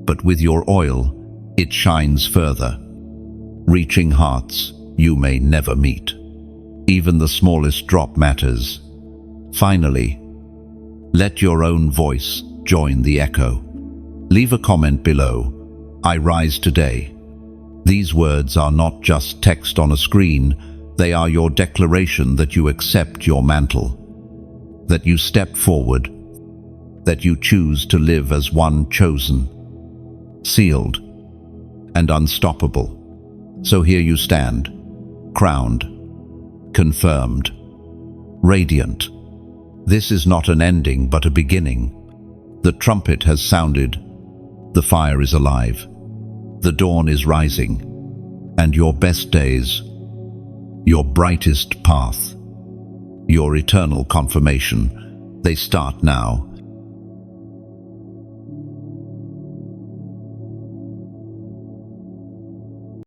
but with your oil, it shines further, reaching hearts you may never meet. Even the smallest drop matters. Finally, let your own voice join the echo. Leave a comment below. I rise today. These words are not just text on a screen. They are your declaration that you accept your mantle, that you step forward, that you choose to live as one chosen, sealed, and unstoppable. So here you stand, crowned, confirmed, radiant. This is not an ending, but a beginning. The trumpet has sounded, the fire is alive, the dawn is rising, and your best days, your brightest path, your eternal confirmation, they start now.